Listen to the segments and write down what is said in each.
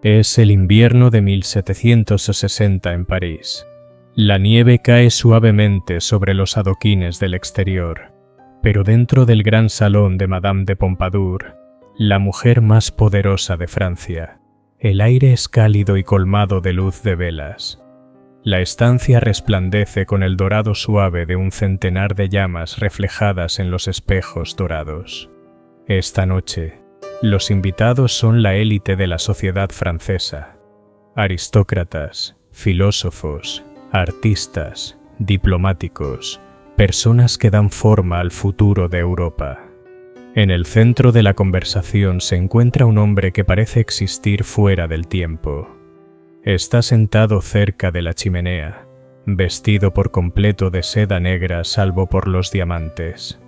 Es el invierno de 1760 en París. La nieve cae suavemente sobre los adoquines del exterior, pero dentro del gran salón de Madame de Pompadour, la mujer más poderosa de Francia, el aire es cálido y colmado de luz de velas. La estancia resplandece con el dorado suave de un centenar de llamas reflejadas en los espejos dorados. Esta noche, los invitados son la élite de la sociedad francesa: aristócratas, filósofos, artistas, diplomáticos, personas que dan forma al futuro de Europa. En el centro de la conversación se encuentra un hombre que parece existir fuera del tiempo. Está sentado cerca de la chimenea, vestido por completo de seda negra salvo por los diamantes.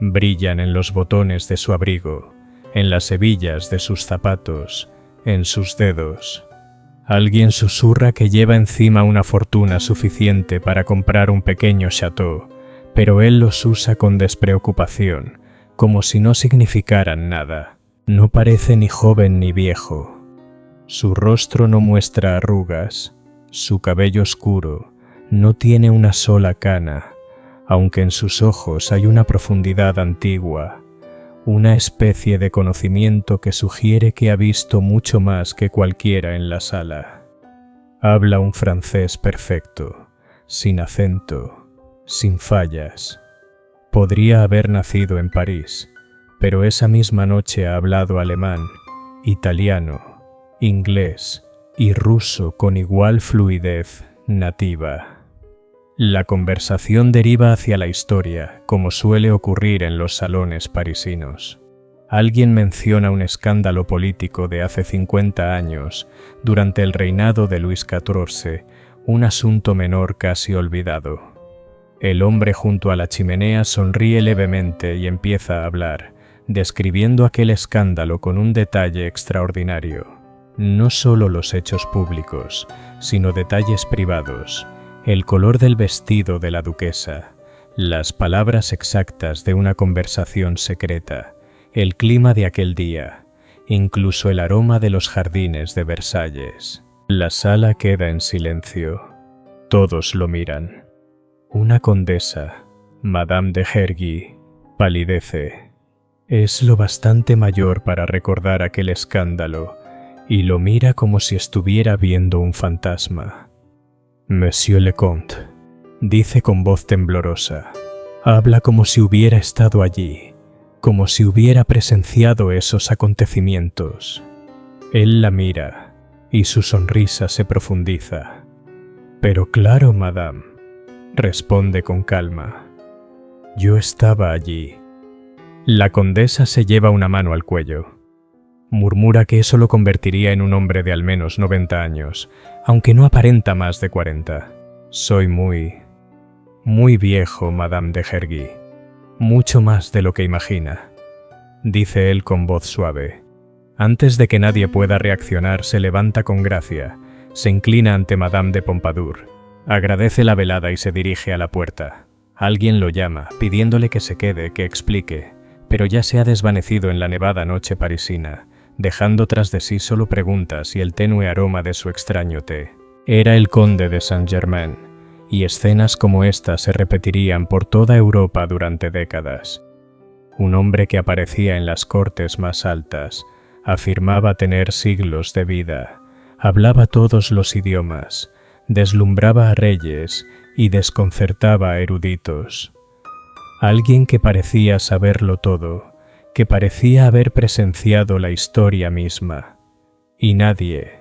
Brillan en los botones de su abrigo, en las hebillas de sus zapatos, en sus dedos. Alguien susurra que lleva encima una fortuna suficiente para comprar un pequeño chateau, pero él los usa con despreocupación, como si no significaran nada. No parece ni joven ni viejo. Su rostro no muestra arrugas, su cabello oscuro no tiene una sola cana, aunque en sus ojos hay una profundidad antigua, una especie de conocimiento que sugiere que ha visto mucho más que cualquiera en la sala. Habla un francés perfecto, sin acento, sin fallas. Podría haber nacido en París, pero esa misma noche ha hablado alemán, italiano, inglés y ruso con igual fluidez nativa. La conversación deriva hacia la historia, como suele ocurrir en los salones parisinos. Alguien menciona un escándalo político de hace 50 años, durante el reinado de Luis XIV, un asunto menor casi olvidado. El hombre junto a la chimenea sonríe levemente y empieza a hablar, describiendo aquel escándalo con un detalle extraordinario. No solo los hechos públicos, sino detalles privados, el color del vestido de la duquesa, las palabras exactas de una conversación secreta, el clima de aquel día, incluso el aroma de los jardines de Versalles. La sala queda en silencio. Todos lo miran. Una condesa, Madame de Hergy, palidece. Es lo bastante mayor para recordar aquel escándalo, y lo mira como si estuviera viendo un fantasma. «Monsieur le Comte», dice con voz temblorosa. Habla como si hubiera estado allí, como si hubiera presenciado esos acontecimientos. Él la mira, y su sonrisa se profundiza. «Pero claro, madame», responde con calma. «Yo estaba allí». La condesa se lleva una mano al cuello. Murmura que eso lo convertiría en un hombre de al menos 90 años, aunque no aparenta más de 40. Soy muy viejo, Madame de Hergy. Mucho más de lo que imagina, dice él con voz suave. Antes de que nadie pueda reaccionar, se levanta con gracia, se inclina ante Madame de Pompadour, agradece la velada y se dirige a la puerta. Alguien lo llama, pidiéndole que se quede, que explique, pero ya se ha desvanecido en la nevada noche parisina, dejando tras de sí solo preguntas y el tenue aroma de su extraño té. Era el conde de Saint-Germain, y escenas como esta se repetirían por toda Europa durante décadas. Un hombre que aparecía en las cortes más altas, afirmaba tener siglos de vida, hablaba todos los idiomas, deslumbraba a reyes y desconcertaba a eruditos. Alguien que parecía saberlo todo, que parecía haber presenciado la historia misma. Y nadie,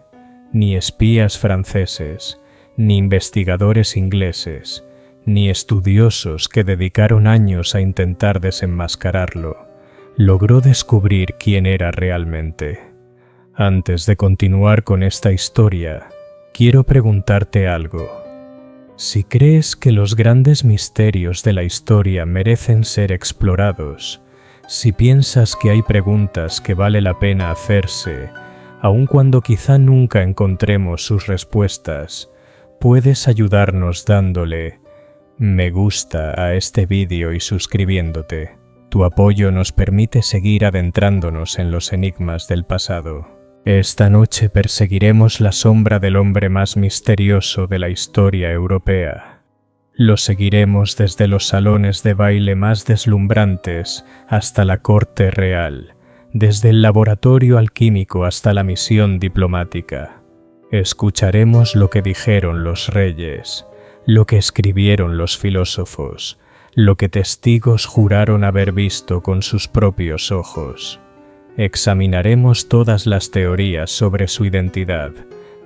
ni espías franceses, ni investigadores ingleses, ni estudiosos que dedicaron años a intentar desenmascararlo, logró descubrir quién era realmente. Antes de continuar con esta historia, quiero preguntarte algo. Si crees que los grandes misterios de la historia merecen ser explorados, si piensas que hay preguntas que vale la pena hacerse, aun cuando quizá nunca encontremos sus respuestas, puedes ayudarnos dándole me gusta a este vídeo y suscribiéndote. Tu apoyo nos permite seguir adentrándonos en los enigmas del pasado. Esta noche perseguiremos la sombra del hombre más misterioso de la historia europea. Lo seguiremos desde los salones de baile más deslumbrantes hasta la corte real, desde el laboratorio alquímico hasta la misión diplomática. Escucharemos lo que dijeron los reyes, lo que escribieron los filósofos, lo que testigos juraron haber visto con sus propios ojos. Examinaremos todas las teorías sobre su identidad,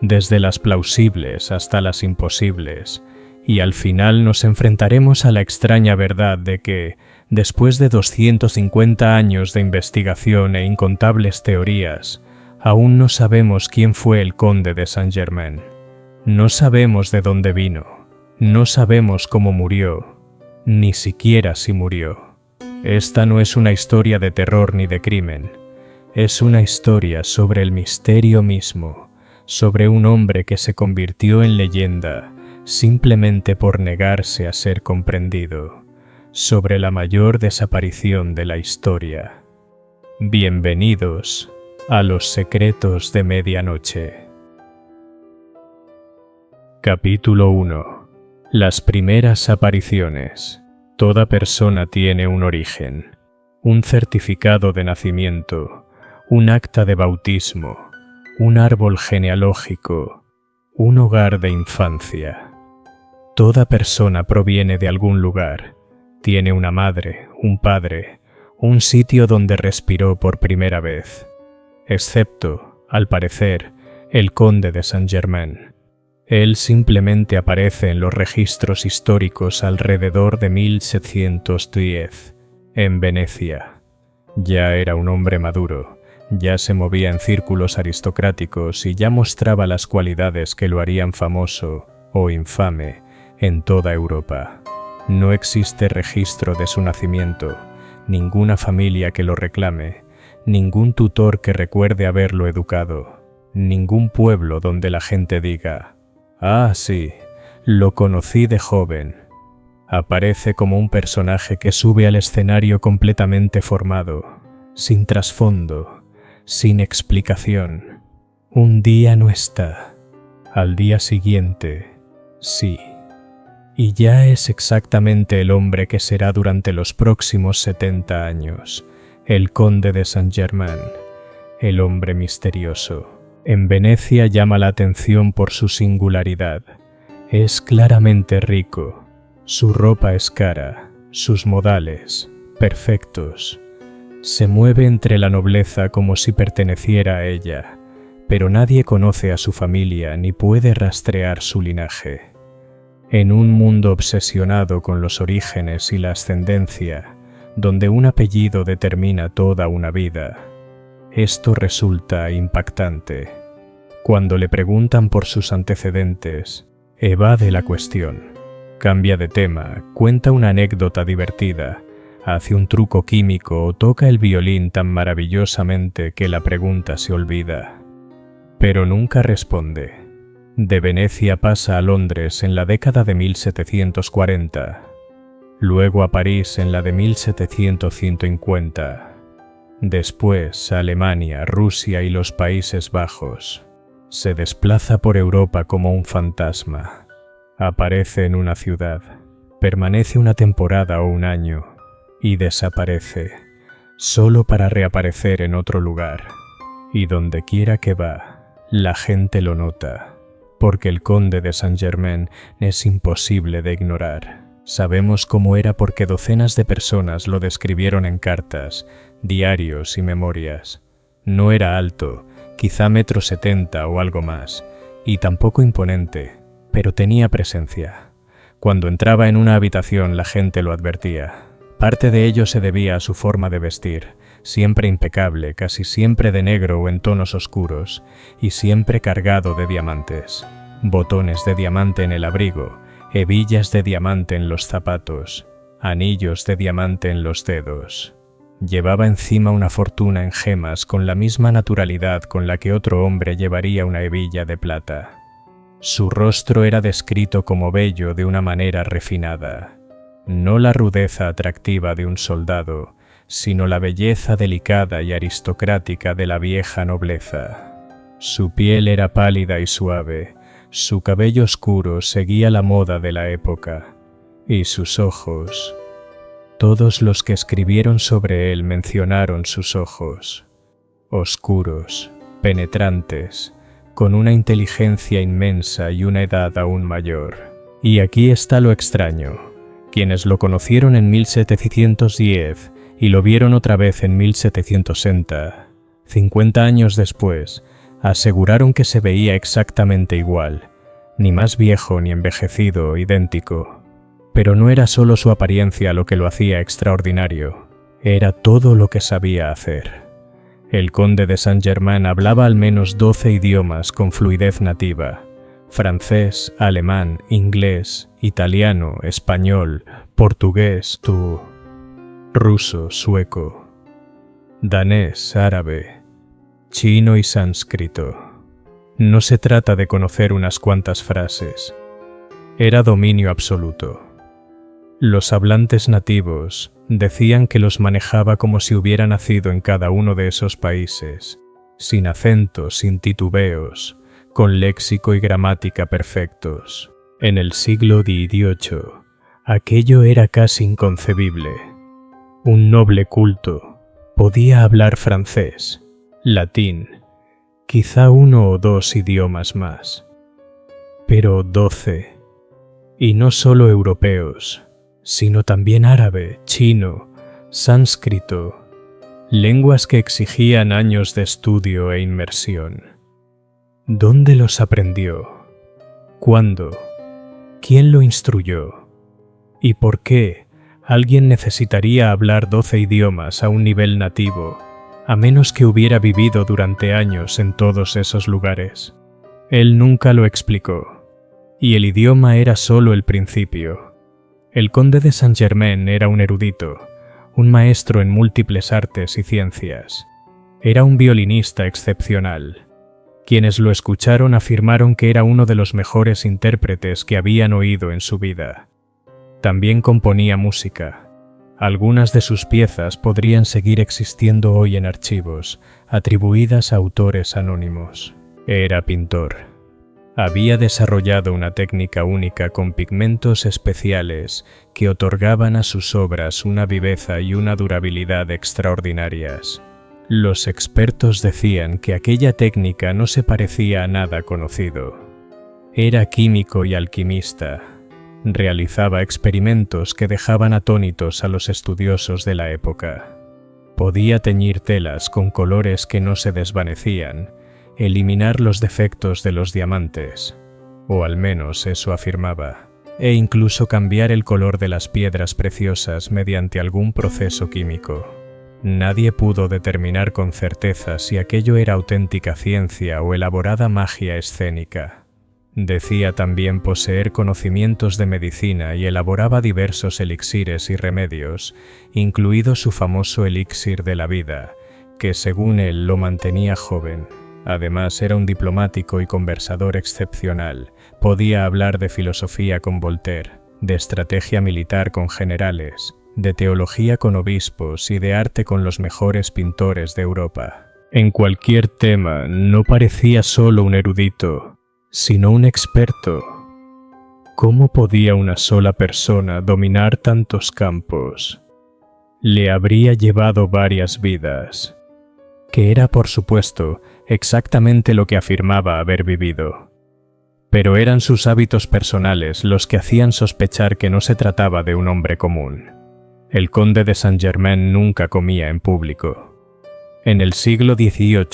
desde las plausibles hasta las imposibles, y al final nos enfrentaremos a la extraña verdad de que, después de 250 años de investigación e incontables teorías, aún no sabemos quién fue el conde de Saint-Germain. No sabemos de dónde vino, no sabemos cómo murió, ni siquiera si murió. Esta no es una historia de terror ni de crimen. Es una historia sobre el misterio mismo, sobre un hombre que se convirtió en leyenda simplemente por negarse a ser comprendido, sobre la mayor desaparición de la historia. Bienvenidos a Los Secretos de Medianoche. Capítulo 1. Las primeras apariciones. Toda persona tiene un origen, un certificado de nacimiento, un acta de bautismo, un árbol genealógico, un hogar de infancia. Toda persona proviene de algún lugar, tiene una madre, un padre, un sitio donde respiró por primera vez, excepto, al parecer, el conde de Saint-Germain. Él simplemente aparece en los registros históricos alrededor de 1710, en Venecia. Ya era un hombre maduro. Ya se movía en círculos aristocráticos y ya mostraba las cualidades que lo harían famoso o infame en toda Europa. No existe registro de su nacimiento, ninguna familia que lo reclame, ningún tutor que recuerde haberlo educado, ningún pueblo donde la gente diga: «Ah, sí, lo conocí de joven». Aparece como un personaje que sube al escenario completamente formado, sin trasfondo, sin explicación. Un día no está, al día siguiente, sí. Y ya es exactamente el hombre que será durante los próximos 70 años, el conde de Saint-Germain, el hombre misterioso. En Venecia llama la atención por su singularidad. Es claramente rico, su ropa es cara, sus modales, perfectos. Se mueve entre la nobleza como si perteneciera a ella, pero nadie conoce a su familia ni puede rastrear su linaje. En un mundo obsesionado con los orígenes y la ascendencia, donde un apellido determina toda una vida, esto resulta impactante. Cuando le preguntan por sus antecedentes, evade la cuestión, cambia de tema, cuenta una anécdota divertida, hace un truco químico o toca el violín tan maravillosamente que la pregunta se olvida. Pero nunca responde. De Venecia pasa a Londres en la década de 1740, luego a París en la de 1750, después a Alemania, Rusia y los Países Bajos. Se desplaza por Europa como un fantasma. Aparece en una ciudad, permanece una temporada o un año y desaparece, solo para reaparecer en otro lugar. Y donde quiera que va, la gente lo nota, porque el conde de Saint-Germain es imposible de ignorar. Sabemos cómo era porque docenas de personas lo describieron en cartas, diarios y memorias. No era alto, quizá 1,70 m o algo más, y tampoco imponente, pero tenía presencia. Cuando entraba en una habitación la gente lo advertía. Parte de ello se debía a su forma de vestir, siempre impecable, casi siempre de negro o en tonos oscuros, y siempre cargado de diamantes. Botones de diamante en el abrigo, hebillas de diamante en los zapatos, anillos de diamante en los dedos. Llevaba encima una fortuna en gemas con la misma naturalidad con la que otro hombre llevaría una hebilla de plata. Su rostro era descrito como bello de una manera refinada. No la rudeza atractiva de un soldado, sino la belleza delicada y aristocrática de la vieja nobleza. Su piel era pálida y suave, su cabello oscuro seguía la moda de la época, y sus ojos. Todos los que escribieron sobre él mencionaron sus ojos, oscuros, penetrantes, con una inteligencia inmensa y una edad aún mayor. Y aquí está lo extraño. Quienes lo conocieron en 1710 y lo vieron otra vez en 1760, 50 años después, aseguraron que se veía exactamente igual, ni más viejo ni envejecido, idéntico. Pero no era solo su apariencia lo que lo hacía extraordinario, era todo lo que sabía hacer. El conde de Saint-Germain hablaba al menos 12 idiomas con fluidez nativa: francés, alemán, inglés, italiano, español, portugués, ruso, sueco, danés, árabe, chino y sánscrito. No se trata de conocer unas cuantas frases. Era dominio absoluto. Los hablantes nativos decían que los manejaba como si hubiera nacido en cada uno de esos países, sin acentos, sin titubeos, con léxico y gramática perfectos. En el siglo XVIII, aquello era casi inconcebible. Un noble culto podía hablar francés, latín, quizá 1 o 2 idiomas más. Pero 12, y no solo europeos, sino también árabe, chino, sánscrito, lenguas que exigían años de estudio e inmersión. ¿Dónde los aprendió? ¿Cuándo? ¿Quién lo instruyó? ¿Y por qué alguien necesitaría hablar 12 idiomas a un nivel nativo, a menos que hubiera vivido durante años en todos esos lugares? Él nunca lo explicó, y el idioma era solo el principio. El conde de Saint-Germain era un erudito, un maestro en múltiples artes y ciencias. Era un violinista excepcional. Quienes lo escucharon afirmaron que era uno de los mejores intérpretes que habían oído en su vida. También componía música. Algunas de sus piezas podrían seguir existiendo hoy en archivos, atribuidas a autores anónimos. Era pintor. Había desarrollado una técnica única con pigmentos especiales que otorgaban a sus obras una viveza y una durabilidad extraordinarias. Los expertos decían que aquella técnica no se parecía a nada conocido. Era químico y alquimista. Realizaba experimentos que dejaban atónitos a los estudiosos de la época. Podía teñir telas con colores que no se desvanecían, eliminar los defectos de los diamantes, o al menos eso afirmaba, e incluso cambiar el color de las piedras preciosas mediante algún proceso químico. Nadie pudo determinar con certeza si aquello era auténtica ciencia o elaborada magia escénica. Decía también poseer conocimientos de medicina y elaboraba diversos elixires y remedios, incluido su famoso elixir de la vida, que según él lo mantenía joven. Además era un diplomático y conversador excepcional. Podía hablar de filosofía con Voltaire, de estrategia militar con generales, de teología con obispos y de arte con los mejores pintores de Europa. En cualquier tema no parecía solo un erudito, sino un experto. ¿Cómo podía una sola persona dominar tantos campos? Le habría llevado varias vidas, que era, por supuesto, exactamente lo que afirmaba haber vivido. Pero eran sus hábitos personales los que hacían sospechar que no se trataba de un hombre común. El conde de Saint-Germain nunca comía en público. En el siglo XVIII,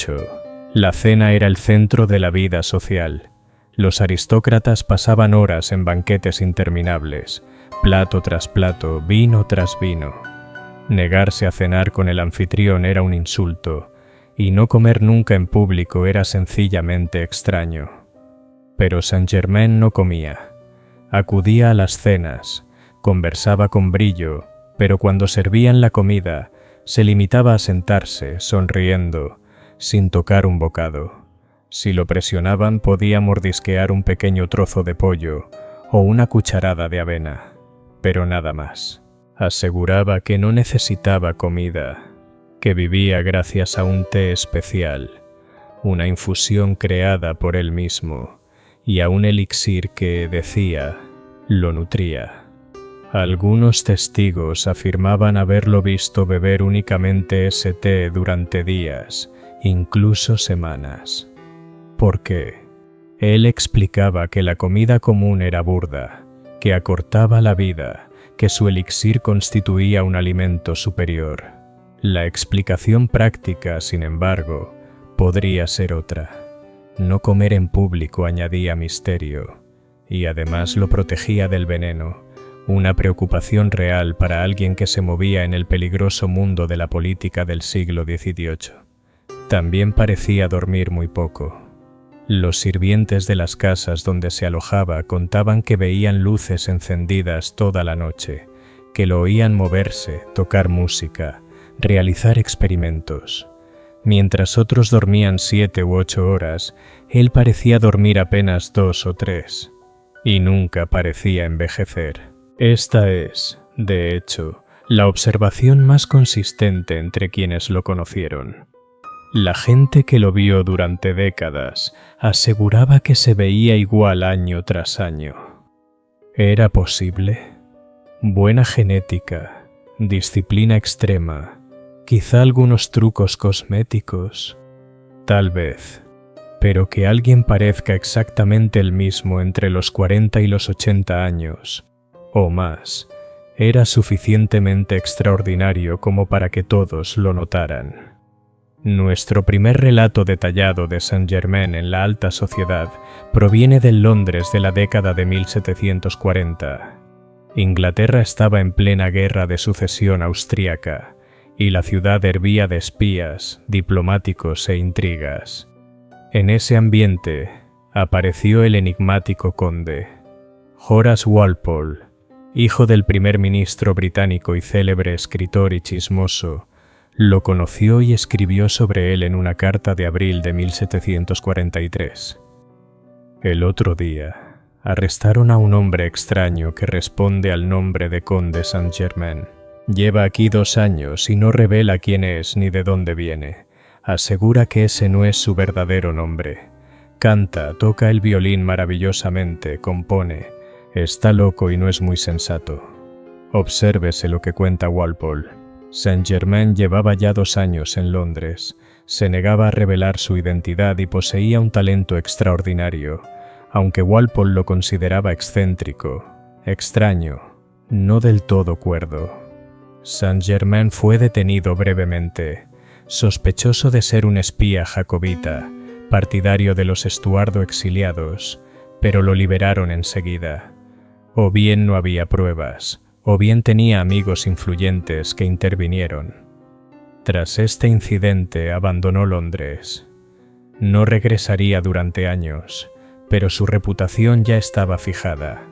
la cena era el centro de la vida social. Los aristócratas pasaban horas en banquetes interminables, plato tras plato, vino tras vino. Negarse a cenar con el anfitrión era un insulto, y no comer nunca en público era sencillamente extraño. Pero Saint-Germain no comía. Acudía a las cenas, conversaba con brillo, pero cuando servían la comida, se limitaba a sentarse, sonriendo, sin tocar un bocado. Si lo presionaban, podía mordisquear un pequeño trozo de pollo o una cucharada de avena, pero nada más. Aseguraba que no necesitaba comida, que vivía gracias a un té especial, una infusión creada por él mismo, y a un elixir que, decía, lo nutría. Algunos testigos afirmaban haberlo visto beber únicamente ese té durante días, incluso semanas. ¿Por qué? Él explicaba que la comida común era burda, que acortaba la vida, que su elixir constituía un alimento superior. La explicación práctica, sin embargo, podría ser otra. No comer en público añadía misterio, y además lo protegía del veneno, una preocupación real para alguien que se movía en el peligroso mundo de la política del siglo XVIII. También parecía dormir muy poco. Los sirvientes de las casas donde se alojaba contaban que veían luces encendidas toda la noche, que lo oían moverse, tocar música, realizar experimentos. Mientras otros dormían 7 u 8 horas, él parecía dormir apenas 2 o 3, y nunca parecía envejecer. Esta es, de hecho, la observación más consistente entre quienes lo conocieron. La gente que lo vio durante décadas aseguraba que se veía igual año tras año. ¿Era posible? Buena genética, disciplina extrema, quizá algunos trucos cosméticos. Tal vez, pero que alguien parezca exactamente el mismo entre los 40 y los 80 años, o más, era suficientemente extraordinario como para que todos lo notaran. Nuestro primer relato detallado de Saint-Germain en la alta sociedad proviene del Londres de la década de 1740. Inglaterra estaba en plena guerra de sucesión austríaca, y la ciudad hervía de espías, diplomáticos e intrigas. En ese ambiente apareció el enigmático conde. Horace Walpole, hijo del primer ministro británico y célebre escritor y chismoso, lo conoció y escribió sobre él en una carta de abril de 1743. El otro día, arrestaron a un hombre extraño que responde al nombre de Conde Saint-Germain. Lleva aquí 2 años y no revela quién es ni de dónde viene. Asegura que ese no es su verdadero nombre. Canta, toca el violín maravillosamente, compone. Está loco y no es muy sensato. Obsérvese lo que cuenta Walpole. Saint-Germain llevaba ya 2 años en Londres, se negaba a revelar su identidad y poseía un talento extraordinario, aunque Walpole lo consideraba excéntrico, extraño, no del todo cuerdo. Saint-Germain fue detenido brevemente, sospechoso de ser un espía jacobita, partidario de los Estuardo exiliados, pero lo liberaron enseguida. O bien no había pruebas, o bien tenía amigos influyentes que intervinieron. Tras este incidente abandonó Londres. No regresaría durante años, pero su reputación ya estaba fijada.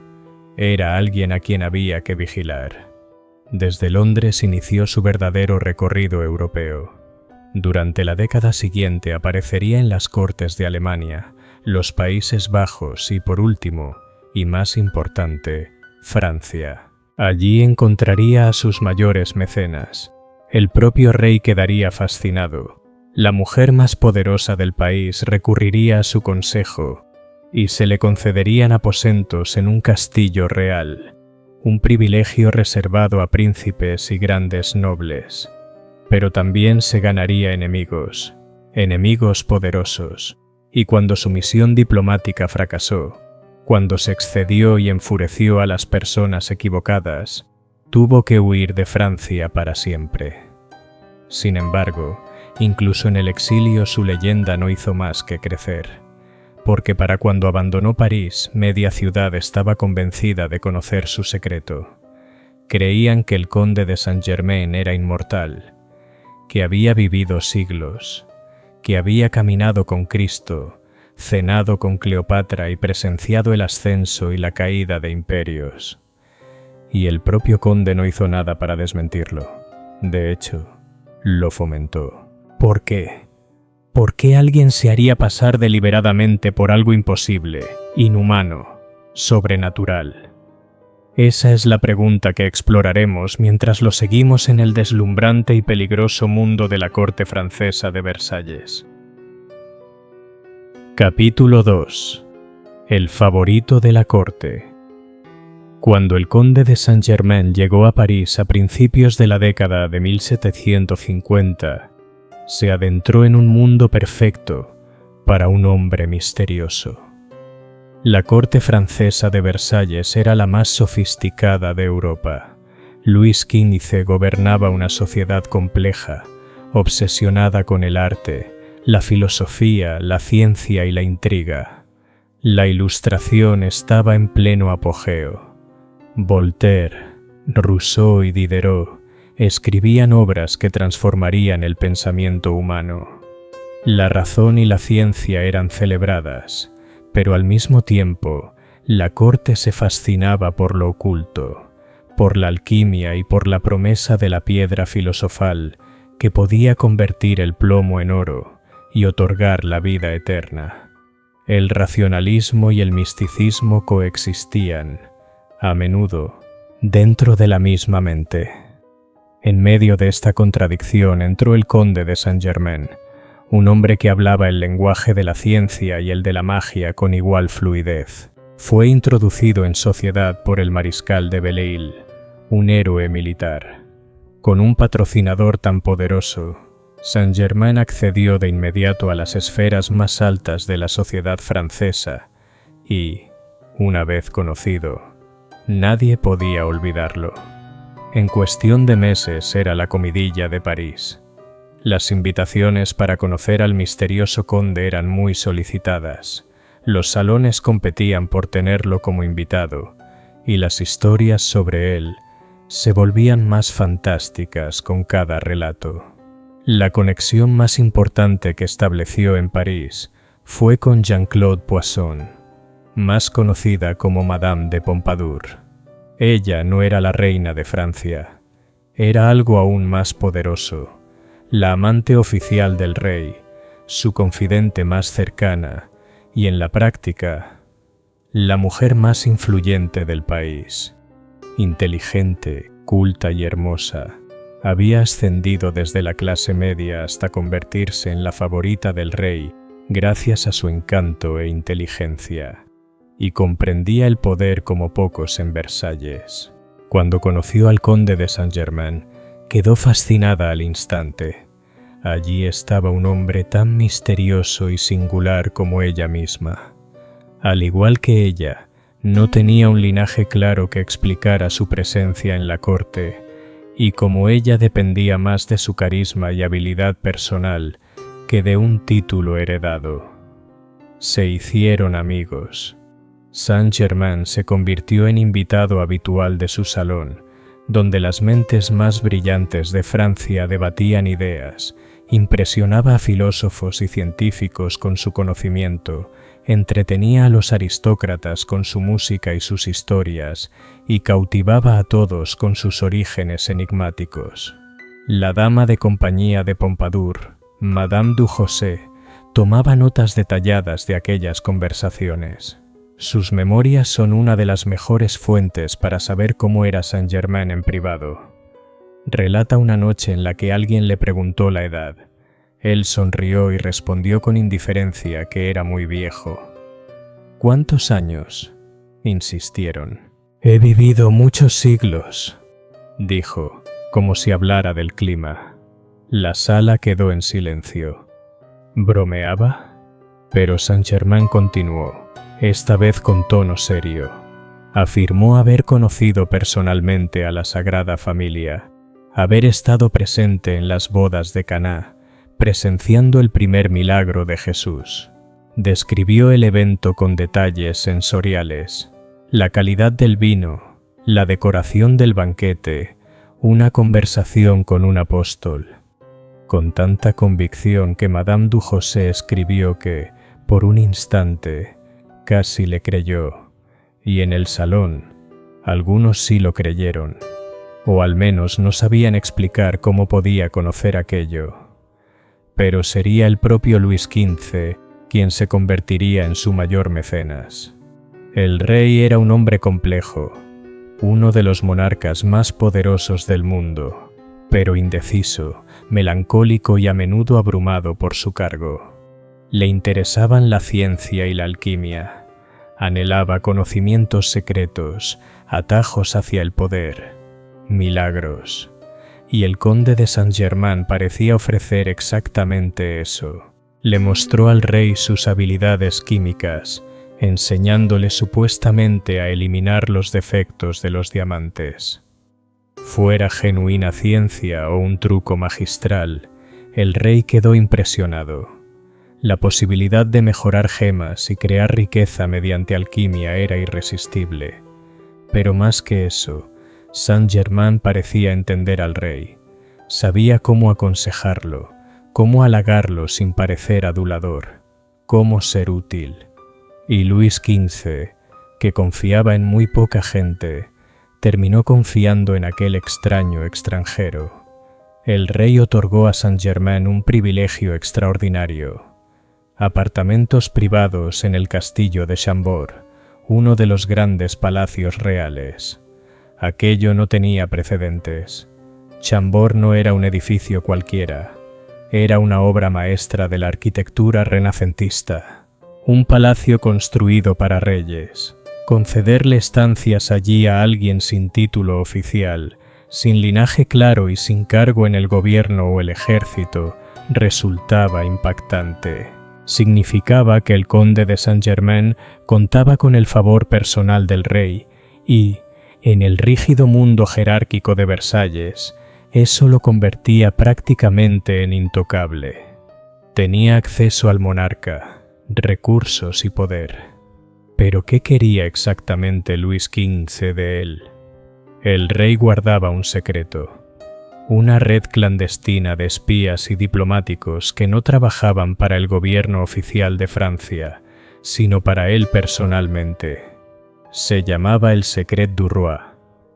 Era alguien a quien había que vigilar. Desde Londres inició su verdadero recorrido europeo. Durante la década siguiente aparecería en las cortes de Alemania, los Países Bajos y, por último, y más importante, Francia. Allí encontraría a sus mayores mecenas. El propio rey quedaría fascinado. La mujer más poderosa del país recurriría a su consejo y se le concederían aposentos en un castillo real, un privilegio reservado a príncipes y grandes nobles. Pero también se ganaría enemigos, enemigos poderosos, y cuando su misión diplomática fracasó, cuando se excedió y enfureció a las personas equivocadas, tuvo que huir de Francia para siempre. Sin embargo, incluso en el exilio su leyenda no hizo más que crecer, porque para cuando abandonó París, media ciudad estaba convencida de conocer su secreto. Creían que el conde de Saint-Germain era inmortal, que había vivido siglos, que había caminado con Cristo, cenado con Cleopatra y presenciado el ascenso y la caída de imperios. Y el propio conde no hizo nada para desmentirlo. De hecho, lo fomentó. ¿Por qué? ¿Por qué alguien se haría pasar deliberadamente por algo imposible, inhumano, sobrenatural? Esa es la pregunta que exploraremos mientras lo seguimos en el deslumbrante y peligroso mundo de la corte francesa de Versalles. Capítulo 2. El favorito de la corte. Cuando el conde de Saint-Germain llegó a París a principios de la década de 1750, se adentró en un mundo perfecto para un hombre misterioso. La corte francesa de Versalles era la más sofisticada de Europa. Luis XV gobernaba una sociedad compleja, obsesionada con el arte, la filosofía, la ciencia y la intriga. La Ilustración estaba en pleno apogeo. Voltaire, Rousseau y Diderot escribían obras que transformarían el pensamiento humano. La razón y la ciencia eran celebradas, pero al mismo tiempo la corte se fascinaba por lo oculto, por la alquimia y por la promesa de la piedra filosofal que podía convertir el plomo en oro y otorgar la vida eterna. El racionalismo y el misticismo coexistían, a menudo, dentro de la misma mente. En medio de esta contradicción entró el conde de Saint-Germain, un hombre que hablaba el lenguaje de la ciencia y el de la magia con igual fluidez. Fue introducido en sociedad por el mariscal de Belle-Île, un héroe militar. Con un patrocinador tan poderoso, Saint-Germain accedió de inmediato a las esferas más altas de la sociedad francesa y, una vez conocido, nadie podía olvidarlo. En cuestión de meses era la comidilla de París. Las invitaciones para conocer al misterioso conde eran muy solicitadas. Los salones competían por tenerlo como invitado, y las historias sobre él se volvían más fantásticas con cada relato. La conexión más importante que estableció en París fue con Jeanne-Claude Poisson, más conocida como Madame de Pompadour. Ella no era la reina de Francia, era algo aún más poderoso, la amante oficial del rey, su confidente más cercana y, en la práctica, la mujer más influyente del país. Inteligente, culta y hermosa, había ascendido desde la clase media hasta convertirse en la favorita del rey gracias a su encanto e inteligencia, y comprendía el poder como pocos en Versalles. Cuando conoció al conde de Saint-Germain, quedó fascinada al instante. Allí estaba un hombre tan misterioso y singular como ella misma. Al igual que ella, no tenía un linaje claro que explicara su presencia en la corte, y como ella dependía más de su carisma y habilidad personal que de un título heredado. Se hicieron amigos. Saint-Germain se convirtió en invitado habitual de su salón, donde las mentes más brillantes de Francia debatían ideas, impresionaba a filósofos y científicos con su conocimiento, entretenía a los aristócratas con su música y sus historias, y cautivaba a todos con sus orígenes enigmáticos. La dama de compañía de Pompadour, Madame du José, tomaba notas detalladas de aquellas conversaciones. Sus memorias son una de las mejores fuentes para saber cómo era Saint-Germain en privado. Relata una noche en la que alguien le preguntó la edad. Él sonrió y respondió con indiferencia que era muy viejo. ¿Cuántos años?, insistieron. «He vivido muchos siglos», dijo, como si hablara del clima. La sala quedó en silencio. ¿Bromeaba? Pero Saint-Germain continuó, esta vez con tono serio. Afirmó haber conocido personalmente a la Sagrada Familia, haber estado presente en las bodas de Caná, presenciando el primer milagro de Jesús. Describió el evento con detalles sensoriales, la calidad del vino, la decoración del banquete, una conversación con un apóstol. Con tanta convicción que Madame du José escribió que, por un instante, casi le creyó, y en el salón, algunos sí lo creyeron, o al menos no sabían explicar cómo podía conocer aquello. Pero sería el propio Luis XV quien se convertiría en su mayor mecenas. El rey era un hombre complejo, uno de los monarcas más poderosos del mundo, pero indeciso, melancólico y a menudo abrumado por su cargo. Le interesaban la ciencia y la alquimia. Anhelaba conocimientos secretos, atajos hacia el poder, milagros. Y el conde de Saint-Germain parecía ofrecer exactamente eso. Le mostró al rey sus habilidades químicas, enseñándole supuestamente a eliminar los defectos de los diamantes. Fuera genuina ciencia o un truco magistral, el rey quedó impresionado. La posibilidad de mejorar gemas y crear riqueza mediante alquimia era irresistible. Pero más que eso, Saint-Germain parecía entender al rey. Sabía cómo aconsejarlo, cómo halagarlo sin parecer adulador, cómo ser útil. Y Luis XV, que confiaba en muy poca gente, terminó confiando en aquel extraño extranjero. El rey otorgó a Saint-Germain un privilegio extraordinario: apartamentos privados en el castillo de Chambord, uno de los grandes palacios reales. Aquello no tenía precedentes. Chambord no era un edificio cualquiera, era una obra maestra de la arquitectura renacentista. Un palacio construido para reyes. Concederle estancias allí a alguien sin título oficial, sin linaje claro y sin cargo en el gobierno o el ejército, resultaba impactante. Significaba que el conde de Saint-Germain contaba con el favor personal del rey y, en el rígido mundo jerárquico de Versalles, eso lo convertía prácticamente en intocable. Tenía acceso al monarca, recursos y poder. Pero ¿qué quería exactamente Luis XV de él? El rey guardaba un secreto. Una red clandestina de espías y diplomáticos que no trabajaban para el gobierno oficial de Francia, sino para él personalmente. Se llamaba el Secret du Roi,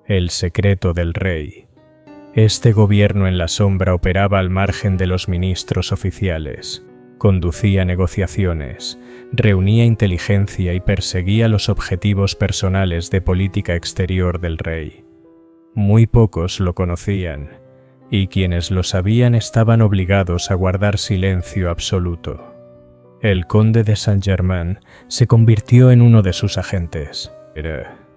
el secreto del rey. Este gobierno en la sombra operaba al margen de los ministros oficiales, conducía negociaciones, reunía inteligencia y perseguía los objetivos personales de política exterior del rey. Muy pocos lo conocían, y quienes lo sabían estaban obligados a guardar silencio absoluto. El conde de Saint-Germain se convirtió en uno de sus agentes,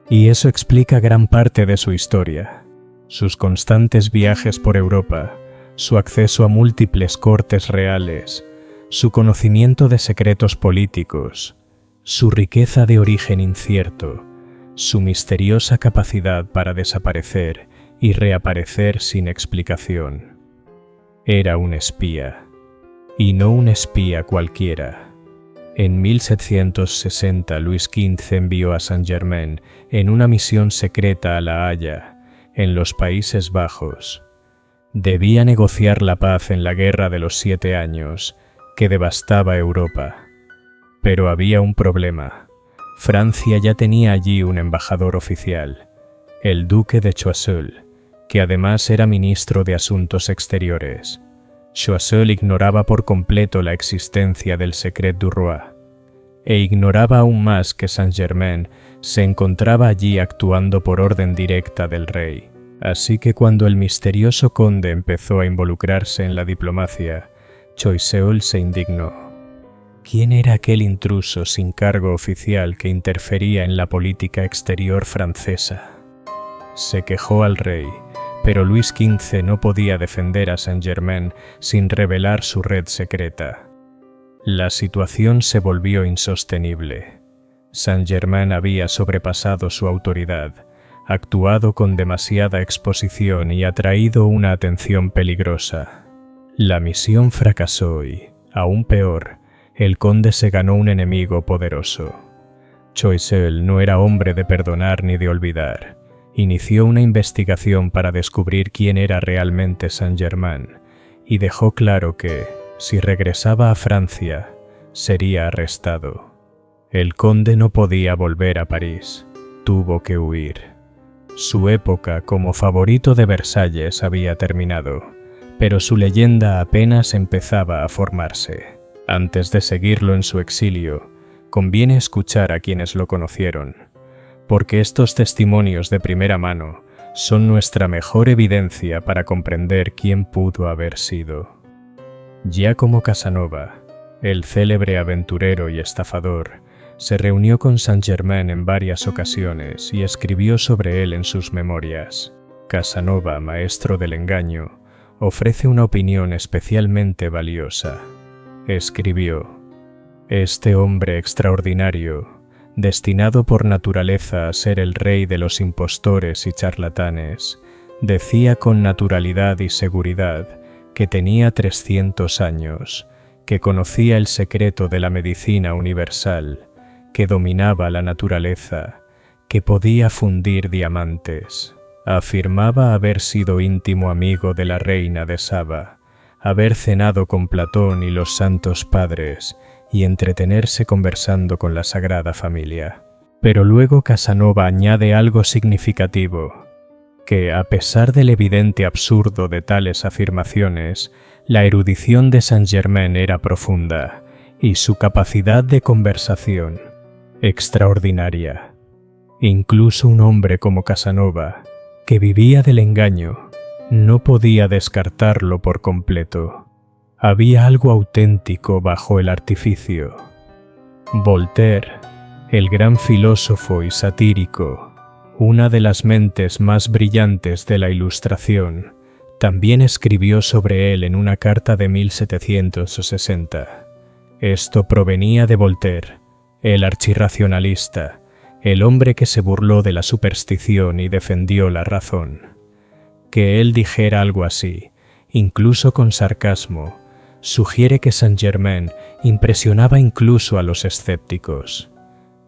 y eso explica gran parte de su historia. Sus constantes viajes por Europa, su acceso a múltiples cortes reales, su conocimiento de secretos políticos, su riqueza de origen incierto, su misteriosa capacidad para desaparecer y reaparecer sin explicación. Era un espía, y no un espía cualquiera. En 1760 Luis XV envió a Saint-Germain en una misión secreta a La Haya, en los Países Bajos. Debía negociar la paz en la Guerra de los 7 Años, que devastaba Europa. Pero había un problema. Francia ya tenía allí un embajador oficial, el duque de Choiseul, que además era ministro de Asuntos Exteriores. Choiseul ignoraba por completo la existencia del Secret du Roi, e ignoraba aún más que Saint-Germain se encontraba allí actuando por orden directa del rey. Así que cuando el misterioso conde empezó a involucrarse en la diplomacia, Choiseul se indignó. ¿Quién era aquel intruso sin cargo oficial que interfería en la política exterior francesa? Se quejó al rey, pero Luis XV no podía defender a Saint-Germain sin revelar su red secreta. La situación se volvió insostenible. Saint-Germain había sobrepasado su autoridad, actuado con demasiada exposición y atraído una atención peligrosa. La misión fracasó y, aún peor, el conde se ganó un enemigo poderoso. Choiseul no era hombre de perdonar ni de olvidar. Inició una investigación para descubrir quién era realmente Saint-Germain y dejó claro que, si regresaba a Francia, sería arrestado. El conde no podía volver a París, tuvo que huir. Su época como favorito de Versalles había terminado, pero su leyenda apenas empezaba a formarse. Antes de seguirlo en su exilio, conviene escuchar a quienes lo conocieron, porque estos testimonios de primera mano son nuestra mejor evidencia para comprender quién pudo haber sido. Giacomo Casanova, El célebre aventurero y estafador se reunió con Saint-Germain en varias ocasiones y escribió sobre él en sus memorias. Casanova, maestro del engaño, ofrece una opinión especialmente valiosa. Escribió: «Este hombre extraordinario, destinado por naturaleza a ser el rey de los impostores y charlatanes, decía con naturalidad y seguridad que tenía 300 años, que conocía el secreto de la medicina universal, que dominaba la naturaleza, que podía fundir diamantes. Afirmaba haber sido íntimo amigo de la reina de Saba, haber cenado con Platón y los santos padres y entretenerse conversando con la Sagrada Familia». Pero luego Casanova añade algo significativo, que a pesar del evidente absurdo de tales afirmaciones, la erudición de Saint-Germain era profunda y su capacidad de conversación extraordinaria. Incluso un hombre como Casanova, que vivía del engaño, no podía descartarlo por completo. Había algo auténtico bajo el artificio. Voltaire, el gran filósofo y satírico, una de las mentes más brillantes de la Ilustración, también escribió sobre él en una carta de 1760. Esto provenía de Voltaire, el archirracionalista, el hombre que se burló de la superstición y defendió la razón. Que él dijera algo así, incluso con sarcasmo, sugiere que Saint-Germain impresionaba incluso a los escépticos.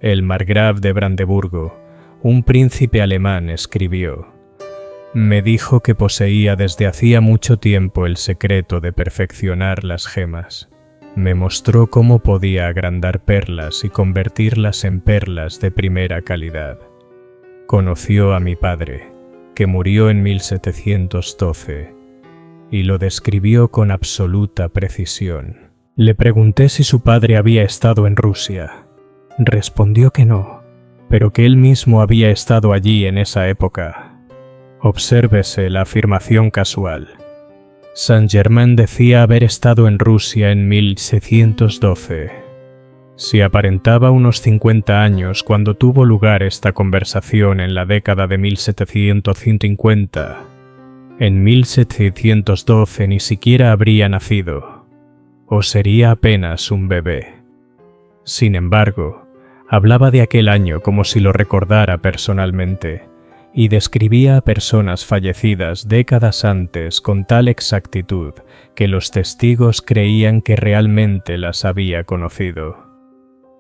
El margrave de Brandeburgo, un príncipe alemán, escribió: «Me dijo que poseía desde hacía mucho tiempo el secreto de perfeccionar las gemas. Me mostró cómo podía agrandar perlas y convertirlas en perlas de primera calidad. Conoció a mi padre, que murió en 1712, y lo describió con absoluta precisión. Le pregunté si su padre había estado en Rusia. Respondió que no, pero que él mismo había estado allí en esa época». Obsérvese la afirmación casual. Saint-Germain decía haber estado en Rusia en 1612. Si aparentaba unos 50 años cuando tuvo lugar esta conversación en la década de 1750, en 1712 ni siquiera habría nacido, o sería apenas un bebé. Sin embargo, hablaba de aquel año como si lo recordara personalmente, y describía a personas fallecidas décadas antes con tal exactitud que los testigos creían que realmente las había conocido.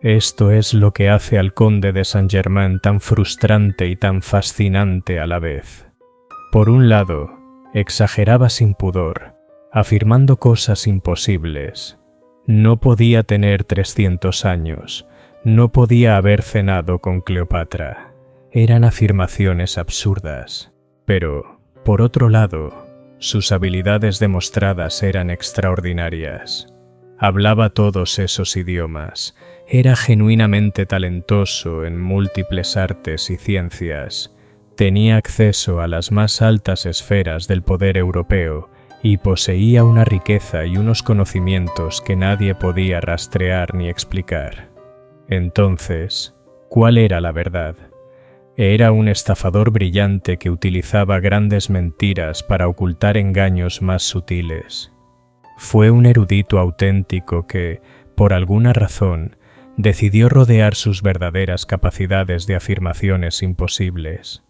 Esto es lo que hace al conde de Saint-Germain tan frustrante y tan fascinante a la vez. Por un lado, exageraba sin pudor, afirmando cosas imposibles. No podía tener 300 años, no podía haber cenado con Cleopatra. Eran afirmaciones absurdas, pero, por otro lado, sus habilidades demostradas eran extraordinarias. Hablaba todos esos idiomas, era genuinamente talentoso en múltiples artes y ciencias, tenía acceso a las más altas esferas del poder europeo y poseía una riqueza y unos conocimientos que nadie podía rastrear ni explicar. Entonces, ¿cuál era la verdad? Era un estafador brillante que utilizaba grandes mentiras para ocultar engaños más sutiles. Fue un erudito auténtico que, por alguna razón, decidió rodear sus verdaderas capacidades de afirmaciones imposibles.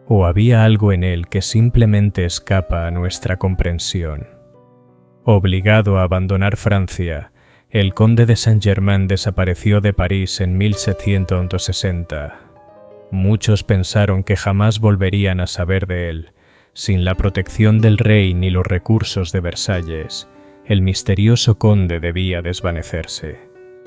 ¿O había algo en él que simplemente escapa a nuestra comprensión? Obligado a abandonar Francia, el conde de Saint-Germain desapareció de París en 1760. Muchos pensaron que jamás volverían a saber de él. Sin la protección del rey ni los recursos de Versalles, el misterioso conde debía desvanecerse.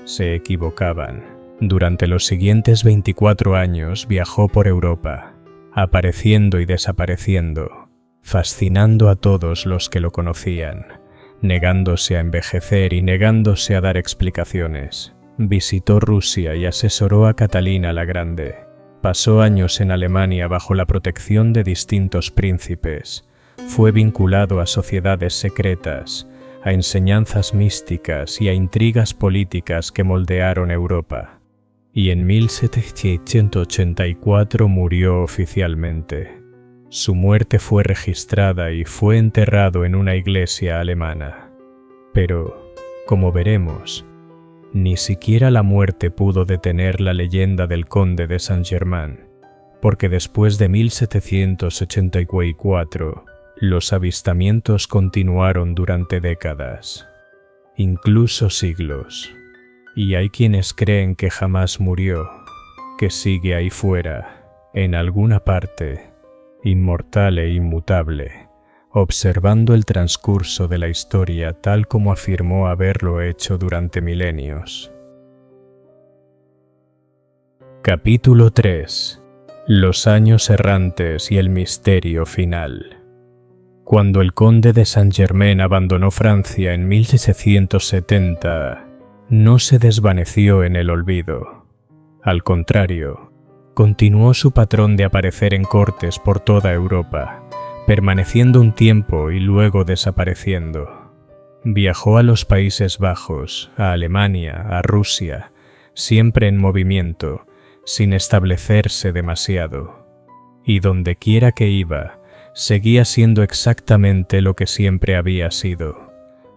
Se equivocaban. Durante los siguientes 24 años viajó por Europa, apareciendo y desapareciendo, fascinando a todos los que lo conocían, negándose a envejecer y negándose a dar explicaciones. Visitó Rusia y asesoró a Catalina la Grande. Pasó años en Alemania bajo la protección de distintos príncipes. Fue vinculado a sociedades secretas. a enseñanzas místicas y a intrigas políticas que moldearon Europa, y en 1784 murió oficialmente. Su muerte fue registrada y fue enterrado en una iglesia alemana. Pero, como veremos, ni siquiera la muerte pudo detener la leyenda del conde de Saint-Germain, porque después de 1784, los avistamientos continuaron durante décadas, incluso siglos, y hay quienes creen que jamás murió, que sigue ahí fuera, en alguna parte, inmortal e inmutable, observando el transcurso de la historia tal como afirmó haberlo hecho durante milenios. Capítulo 3. Los años errantes y el misterio final. Cuando el conde de Saint-Germain abandonó Francia en 1770, no se desvaneció en el olvido. Al contrario, continuó su patrón de aparecer en cortes por toda Europa, permaneciendo un tiempo y luego desapareciendo. Viajó a los Países Bajos, a Alemania, a Rusia, siempre en movimiento, sin establecerse demasiado. Y dondequiera que iba, seguía siendo exactamente lo que siempre había sido: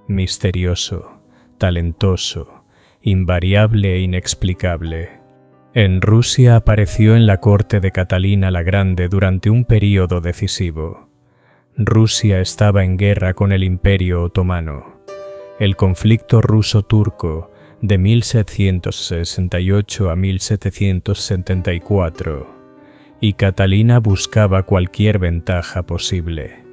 misterioso, talentoso, invariable e inexplicable. En Rusia apareció en la corte de Catalina la Grande durante un período decisivo. Rusia estaba en guerra con el Imperio Otomano. El conflicto ruso-turco de 1768 a 1774, y Catalina buscaba cualquier ventaja posible.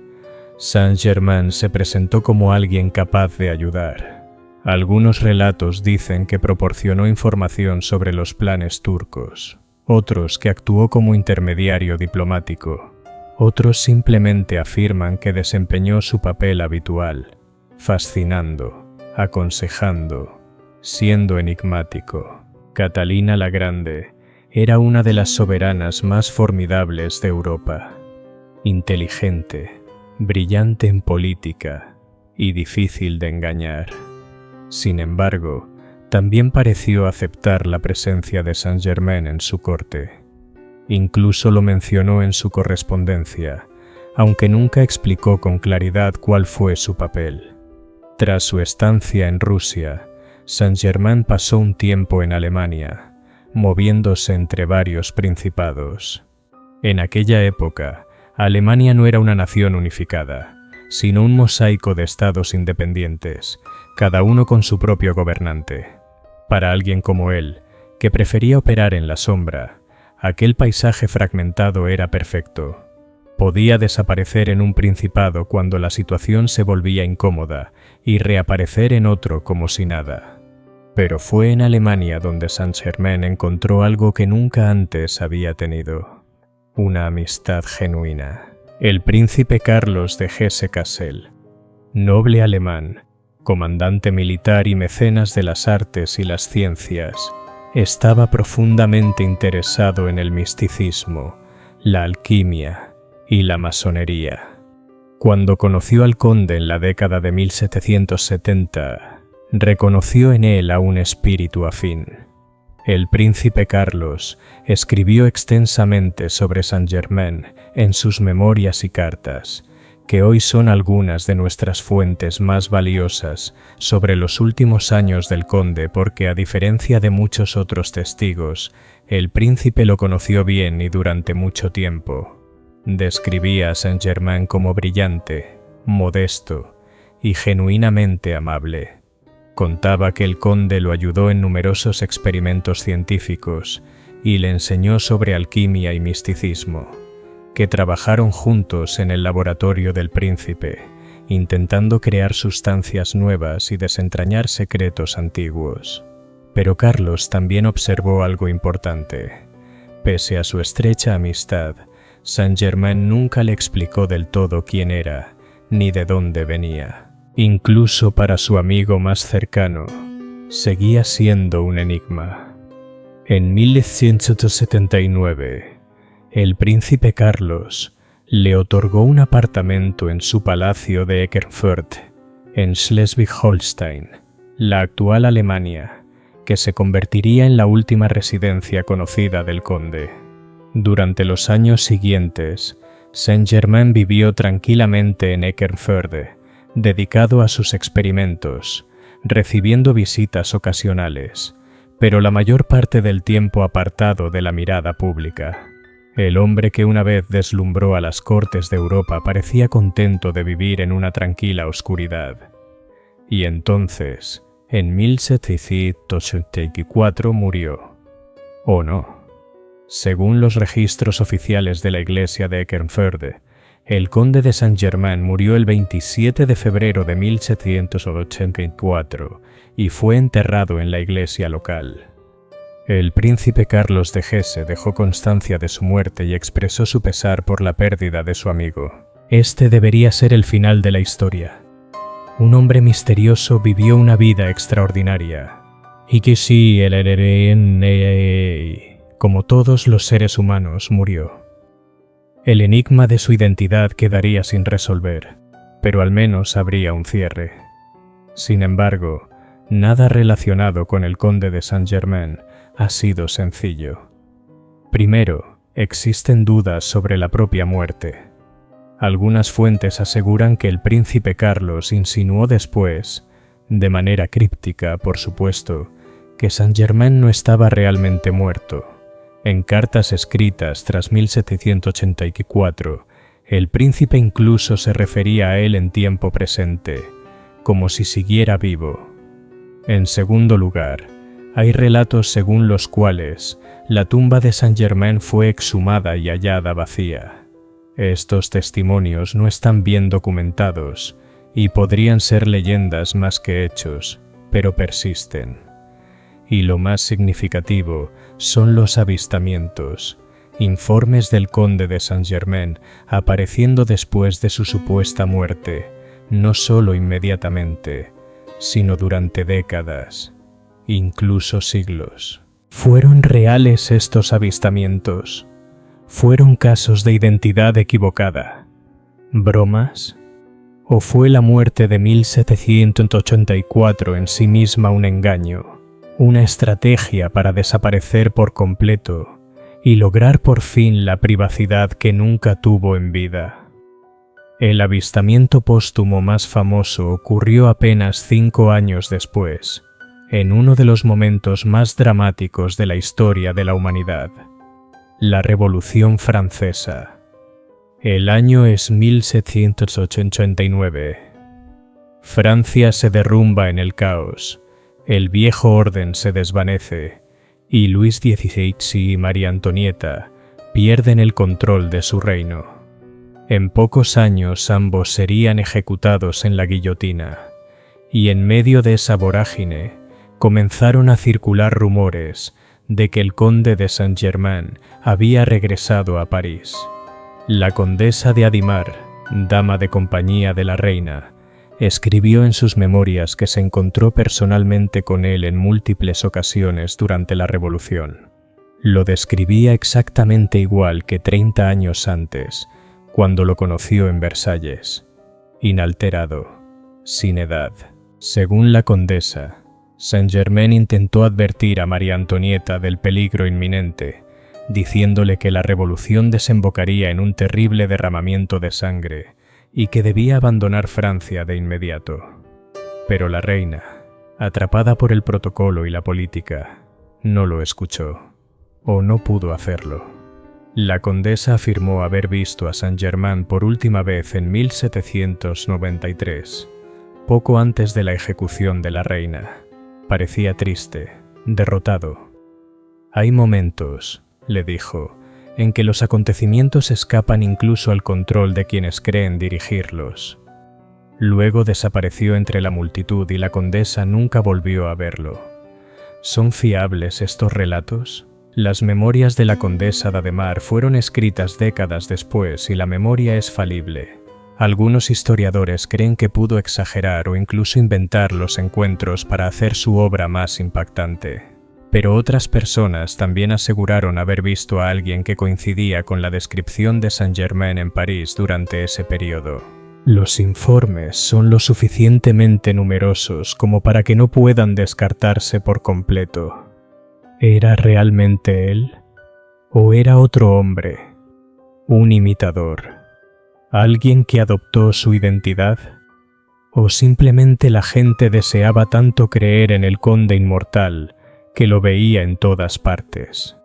Saint-Germain se presentó como alguien capaz de ayudar. Algunos relatos dicen que proporcionó información sobre los planes turcos, otros que actuó como intermediario diplomático, otros simplemente afirman que desempeñó su papel habitual, fascinando, aconsejando, siendo enigmático. Catalina la Grande era una de las soberanas más formidables de Europa, inteligente, brillante en política y difícil de engañar. Sin embargo, también pareció aceptar la presencia de Saint-Germain en su corte. Incluso lo mencionó en su correspondencia, aunque nunca explicó con claridad cuál fue su papel. Tras su estancia en Rusia, Saint-Germain pasó un tiempo en Alemania, moviéndose entre varios principados. En aquella época, Alemania no era una nación unificada, sino un mosaico de estados independientes, cada uno con su propio gobernante. Para alguien como él, que prefería operar en la sombra, aquel paisaje fragmentado era perfecto. Podía desaparecer en un principado cuando la situación se volvía incómoda y reaparecer en otro como si nada. Pero fue en Alemania donde Saint-Germain encontró algo que nunca antes había tenido: una amistad genuina. El príncipe Carlos de Hesse-Kassel, noble alemán, comandante militar y mecenas de las artes y las ciencias, estaba profundamente interesado en el misticismo, la alquimia y la masonería. Cuando conoció al conde en la década de 1770, reconoció en él a un espíritu afín. El príncipe Carlos escribió extensamente sobre Saint-Germain en sus memorias y cartas, que hoy son algunas de nuestras fuentes más valiosas sobre los últimos años del conde, porque a diferencia de muchos otros testigos, el príncipe lo conoció bien y durante mucho tiempo. Describía a Saint-Germain como brillante, modesto y genuinamente amable. Contaba que el conde lo ayudó en numerosos experimentos científicos y le enseñó sobre alquimia y misticismo, que trabajaron juntos en el laboratorio del príncipe, intentando crear sustancias nuevas y desentrañar secretos antiguos. Pero Carlos también observó algo importante. Pese a su estrecha amistad, Saint-Germain nunca le explicó del todo quién era, ni de dónde venía. Incluso para su amigo más cercano, seguía siendo un enigma. En 1179, el príncipe Carlos le otorgó un apartamento en su palacio de Eckernförde, en Schleswig-Holstein, la actual Alemania, que se convertiría en la última residencia conocida del conde. Durante los años siguientes, Saint-Germain vivió tranquilamente en Eckernförde, dedicado a sus experimentos, recibiendo visitas ocasionales, pero la mayor parte del tiempo apartado de la mirada pública. El hombre que una vez deslumbró a las cortes de Europa parecía contento de vivir en una tranquila oscuridad. Y entonces, en 1784 murió. ¿O no? Según los registros oficiales de la iglesia de Eckernförde, el conde de Saint-Germain murió el 27 de febrero de 1784 y fue enterrado en la iglesia local. El príncipe Carlos de Hesse dejó constancia de su muerte y expresó su pesar por la pérdida de su amigo. Este debería ser el final de la historia. Un hombre misterioso vivió una vida extraordinaria. Y que sí, como todos los seres humanos, murió. El enigma de su identidad quedaría sin resolver, pero al menos habría un cierre. Sin embargo, nada relacionado con el conde de Saint-Germain ha sido sencillo. Primero, existen dudas sobre la propia muerte. Algunas fuentes aseguran que el príncipe Carlos insinuó después, de manera críptica por supuesto, que Saint-Germain no estaba realmente muerto. En cartas escritas tras 1784, el príncipe incluso se refería a él en tiempo presente, como si siguiera vivo. En segundo lugar, hay relatos según los cuales la tumba de Saint-Germain fue exhumada y hallada vacía. Estos testimonios no están bien documentados y podrían ser leyendas más que hechos, pero persisten. Y lo más significativo son los avistamientos, informes del conde de Saint-Germain apareciendo después de su supuesta muerte, no solo inmediatamente, sino durante décadas, incluso siglos. ¿Fueron reales estos avistamientos? ¿Fueron casos de identidad equivocada? ¿Bromas? ¿O fue la muerte de 1784 en sí misma un engaño? Una estrategia para desaparecer por completo y lograr por fin la privacidad que nunca tuvo en vida. El avistamiento póstumo más famoso ocurrió apenas 5 años después, en uno de los momentos más dramáticos de la historia de la humanidad, la Revolución Francesa. El año es 1789. Francia se derrumba en el caos. El viejo orden se desvanece y Luis XVI y María Antonieta pierden el control de su reino. En pocos años ambos serían ejecutados en la guillotina, y en medio de esa vorágine comenzaron a circular rumores de que el conde de Saint-Germain había regresado a París. La condesa de Adimar, dama de compañía de la reina, escribió en sus memorias que se encontró personalmente con él en múltiples ocasiones durante la Revolución. Lo describía exactamente igual que 30 años antes, cuando lo conoció en Versalles, inalterado, sin edad. Según la condesa, Saint-Germain intentó advertir a María Antonieta del peligro inminente, diciéndole que la revolución desembocaría en un terrible derramamiento de sangre y que debía abandonar Francia de inmediato. Pero la reina, atrapada por el protocolo y la política, no lo escuchó, o no pudo hacerlo. La condesa afirmó haber visto a Saint-Germain por última vez en 1793, poco antes de la ejecución de la reina. Parecía triste, derrotado. «Hay momentos», le dijo, «en que los acontecimientos escapan incluso al control de quienes creen dirigirlos». Luego desapareció entre la multitud y la condesa nunca volvió a verlo. ¿Son fiables estos relatos? Las memorias de la condesa de Ademar fueron escritas décadas después y la memoria es falible. Algunos historiadores creen que pudo exagerar o incluso inventar los encuentros para hacer su obra más impactante. Pero otras personas también aseguraron haber visto a alguien que coincidía con la descripción de Saint-Germain en París durante ese periodo. Los informes son lo suficientemente numerosos como para que no puedan descartarse por completo. ¿Era realmente él? ¿O era otro hombre? ¿Un imitador? ¿Alguien que adoptó su identidad? ¿O simplemente la gente deseaba tanto creer en el conde inmortal que lo veía en todas partes?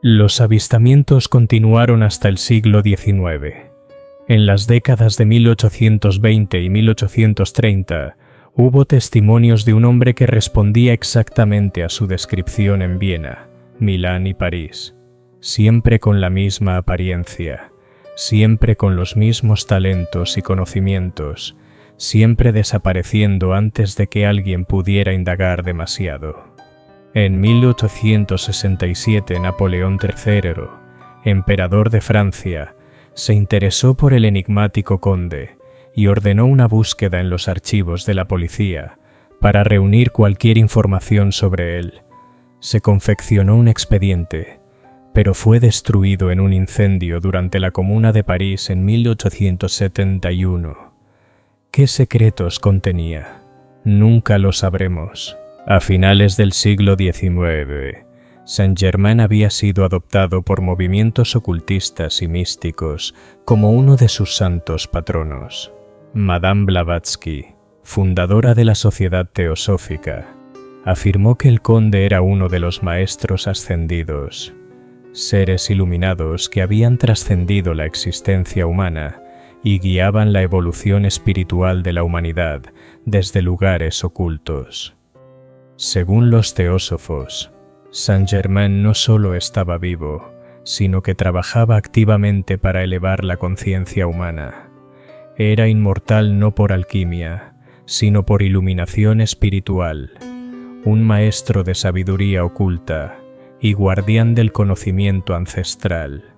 Los avistamientos continuaron hasta el siglo XIX. En las décadas de 1820 y 1830 hubo testimonios de un hombre que respondía exactamente a su descripción en Viena, Milán y París, siempre con la misma apariencia, siempre con los mismos talentos y conocimientos, siempre desapareciendo antes de que alguien pudiera indagar demasiado. En 1867 Napoleón III, emperador de Francia, se interesó por el enigmático conde y ordenó una búsqueda en los archivos de la policía para reunir cualquier información sobre él. Se confeccionó un expediente, pero fue destruido en un incendio durante la Comuna de París en 1871. ¿Qué secretos contenía? Nunca lo sabremos. A finales del siglo XIX, Saint-Germain había sido adoptado por movimientos ocultistas y místicos como uno de sus santos patronos. Madame Blavatsky, fundadora de la Sociedad Teosófica, afirmó que el conde era uno de los maestros ascendidos, seres iluminados que habían trascendido la existencia humana y guiaban la evolución espiritual de la humanidad desde lugares ocultos. Según los teósofos, Saint-Germain no solo estaba vivo, sino que trabajaba activamente para elevar la conciencia humana. Era inmortal no por alquimia, sino por iluminación espiritual, un maestro de sabiduría oculta y guardián del conocimiento ancestral.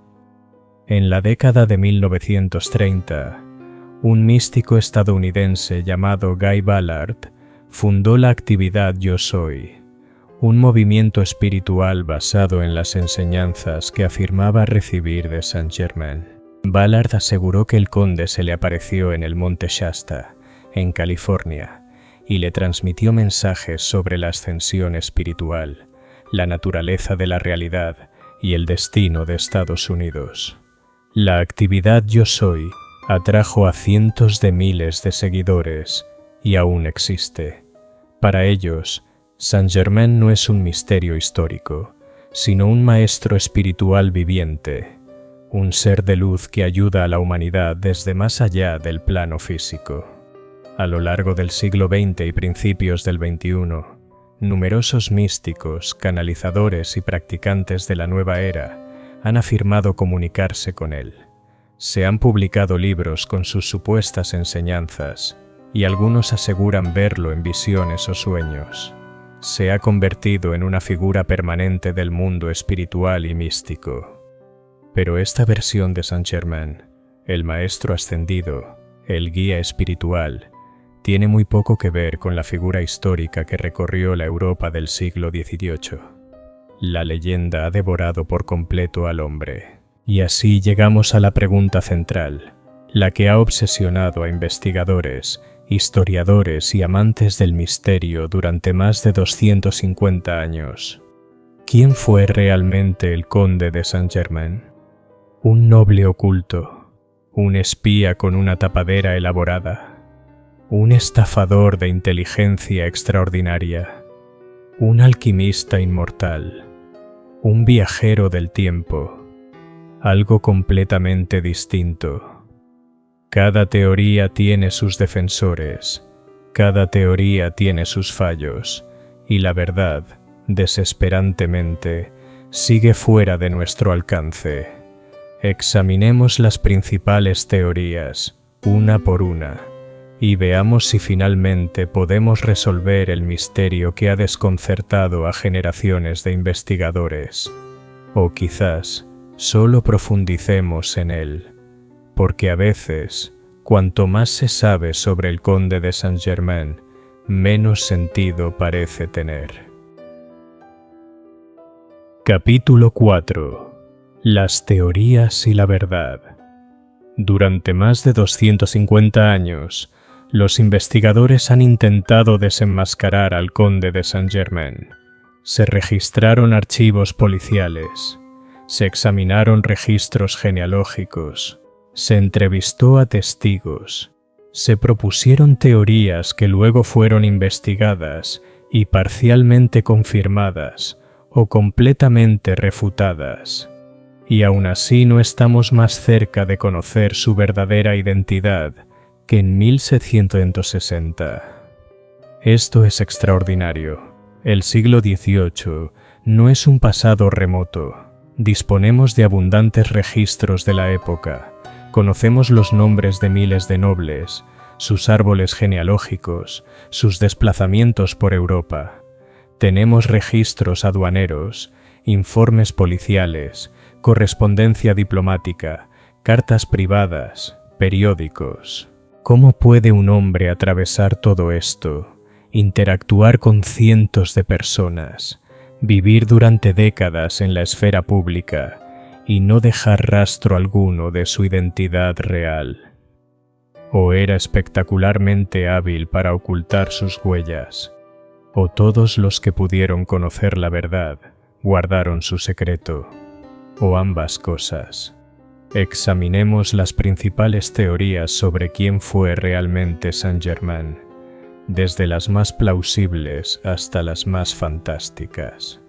En la década de 1930, un místico estadounidense llamado Guy Ballard fundó la actividad Yo Soy, un movimiento espiritual basado en las enseñanzas que afirmaba recibir de Saint-Germain. Ballard aseguró que el conde se le apareció en el monte Shasta, en California, y le transmitió mensajes sobre la ascensión espiritual, la naturaleza de la realidad y el destino de Estados Unidos. La actividad Yo Soy atrajo a cientos de miles de seguidores y aún existe. Para ellos, Saint-Germain no es un misterio histórico, sino un maestro espiritual viviente, un ser de luz que ayuda a la humanidad desde más allá del plano físico. A lo largo del siglo XX y principios del XXI, numerosos místicos, canalizadores y practicantes de la nueva era han afirmado comunicarse con él. Se han publicado libros con sus supuestas enseñanzas, y algunos aseguran verlo en visiones o sueños. Se ha convertido en una figura permanente del mundo espiritual y místico. Pero esta versión de Saint-Germain, el maestro ascendido, el guía espiritual, tiene muy poco que ver con la figura histórica que recorrió la Europa del siglo XVIII. La leyenda ha devorado por completo al hombre. Y así llegamos a la pregunta central, la que ha obsesionado a investigadores, historiadores y amantes del misterio durante más de 250 años. ¿Quién fue realmente el conde de Saint-Germain? ¿Un noble oculto? ¿Un espía con una tapadera elaborada? ¿Un estafador de inteligencia extraordinaria? ¿Un alquimista inmortal? ¿Un viajero del tiempo? Algo completamente distinto. Cada teoría tiene sus defensores, cada teoría tiene sus fallos, y la verdad, desesperantemente, sigue fuera de nuestro alcance. Examinemos las principales teorías, una por una, y veamos si finalmente podemos resolver el misterio que ha desconcertado a generaciones de investigadores. O quizás solo profundicemos en él, porque a veces, cuanto más se sabe sobre el conde de Saint-Germain, menos sentido parece tener. Capítulo 4. Las teorías y la verdad. Durante más de 250 años, los investigadores han intentado desenmascarar al conde de Saint-Germain. Se registraron archivos policiales, se examinaron registros genealógicos, se entrevistó a testigos, se propusieron teorías que luego fueron investigadas y parcialmente confirmadas o completamente refutadas. Y aún así no estamos más cerca de conocer su verdadera identidad que en 1760. Esto es extraordinario. El siglo XVIII no es un pasado remoto. Disponemos de abundantes registros de la época. Conocemos los nombres de miles de nobles, sus árboles genealógicos, sus desplazamientos por Europa. Tenemos registros aduaneros, informes policiales, correspondencia diplomática, cartas privadas, periódicos. ¿Cómo puede un hombre atravesar todo esto, interactuar con cientos de personas, vivir durante décadas en la esfera pública y no dejar rastro alguno de su identidad real? ¿O era espectacularmente hábil para ocultar sus huellas? ¿O todos los que pudieron conocer la verdad guardaron su secreto? ¿O ambas cosas? Examinemos las principales teorías sobre quién fue realmente Saint-Germain, desde las más plausibles hasta las más fantásticas.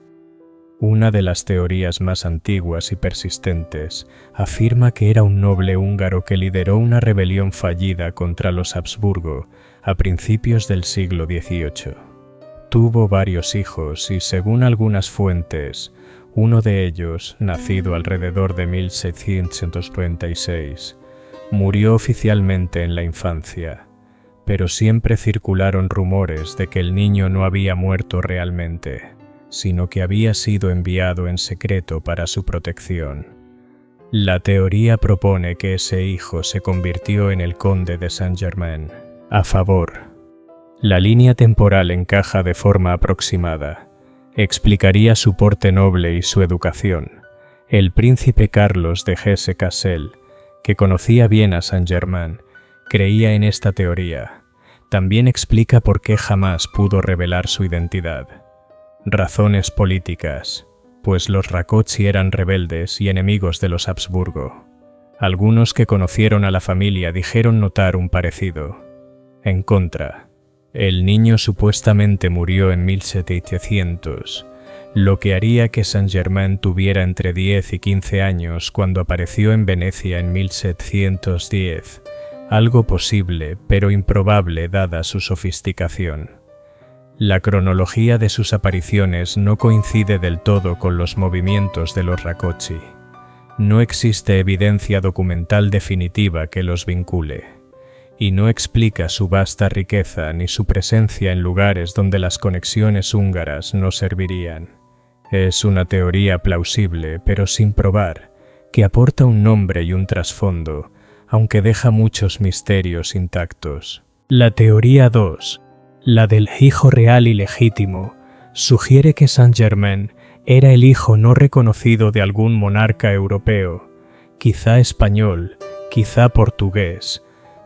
Una de las teorías más antiguas y persistentes afirma que era un noble húngaro que lideró una rebelión fallida contra los Habsburgo a principios del siglo XVIII. Tuvo varios hijos y, según algunas fuentes, uno de ellos, nacido alrededor de 1696, murió oficialmente en la infancia, pero siempre circularon rumores de que el niño no había muerto realmente, sino que había sido enviado en secreto para su protección. La teoría propone que ese hijo se convirtió en el conde de Saint-Germain. A favor. La línea temporal encaja de forma aproximada. Explicaría su porte noble y su educación. El príncipe Carlos de Hesse-Kassel, que conocía bien a Saint-Germain, creía en esta teoría. También explica por qué jamás pudo revelar su identidad. Razones políticas, pues los Rákóczi eran rebeldes y enemigos de los Habsburgo. Algunos que conocieron a la familia dijeron notar un parecido. En contra, el niño supuestamente murió en 1700, lo que haría que Saint-Germain tuviera entre 10 y 15 años cuando apareció en Venecia en 1710, algo posible pero improbable dada su sofisticación. La cronología de sus apariciones no coincide del todo con los movimientos de los Rákóczi. No existe evidencia documental definitiva que los vincule, y no explica su vasta riqueza ni su presencia en lugares donde las conexiones húngaras no servirían. Es una teoría plausible, pero sin probar, que aporta un nombre y un trasfondo, aunque deja muchos misterios intactos. La teoría 2, la del hijo real y legítimo, sugiere que Saint-Germain era el hijo no reconocido de algún monarca europeo, quizá español, quizá portugués,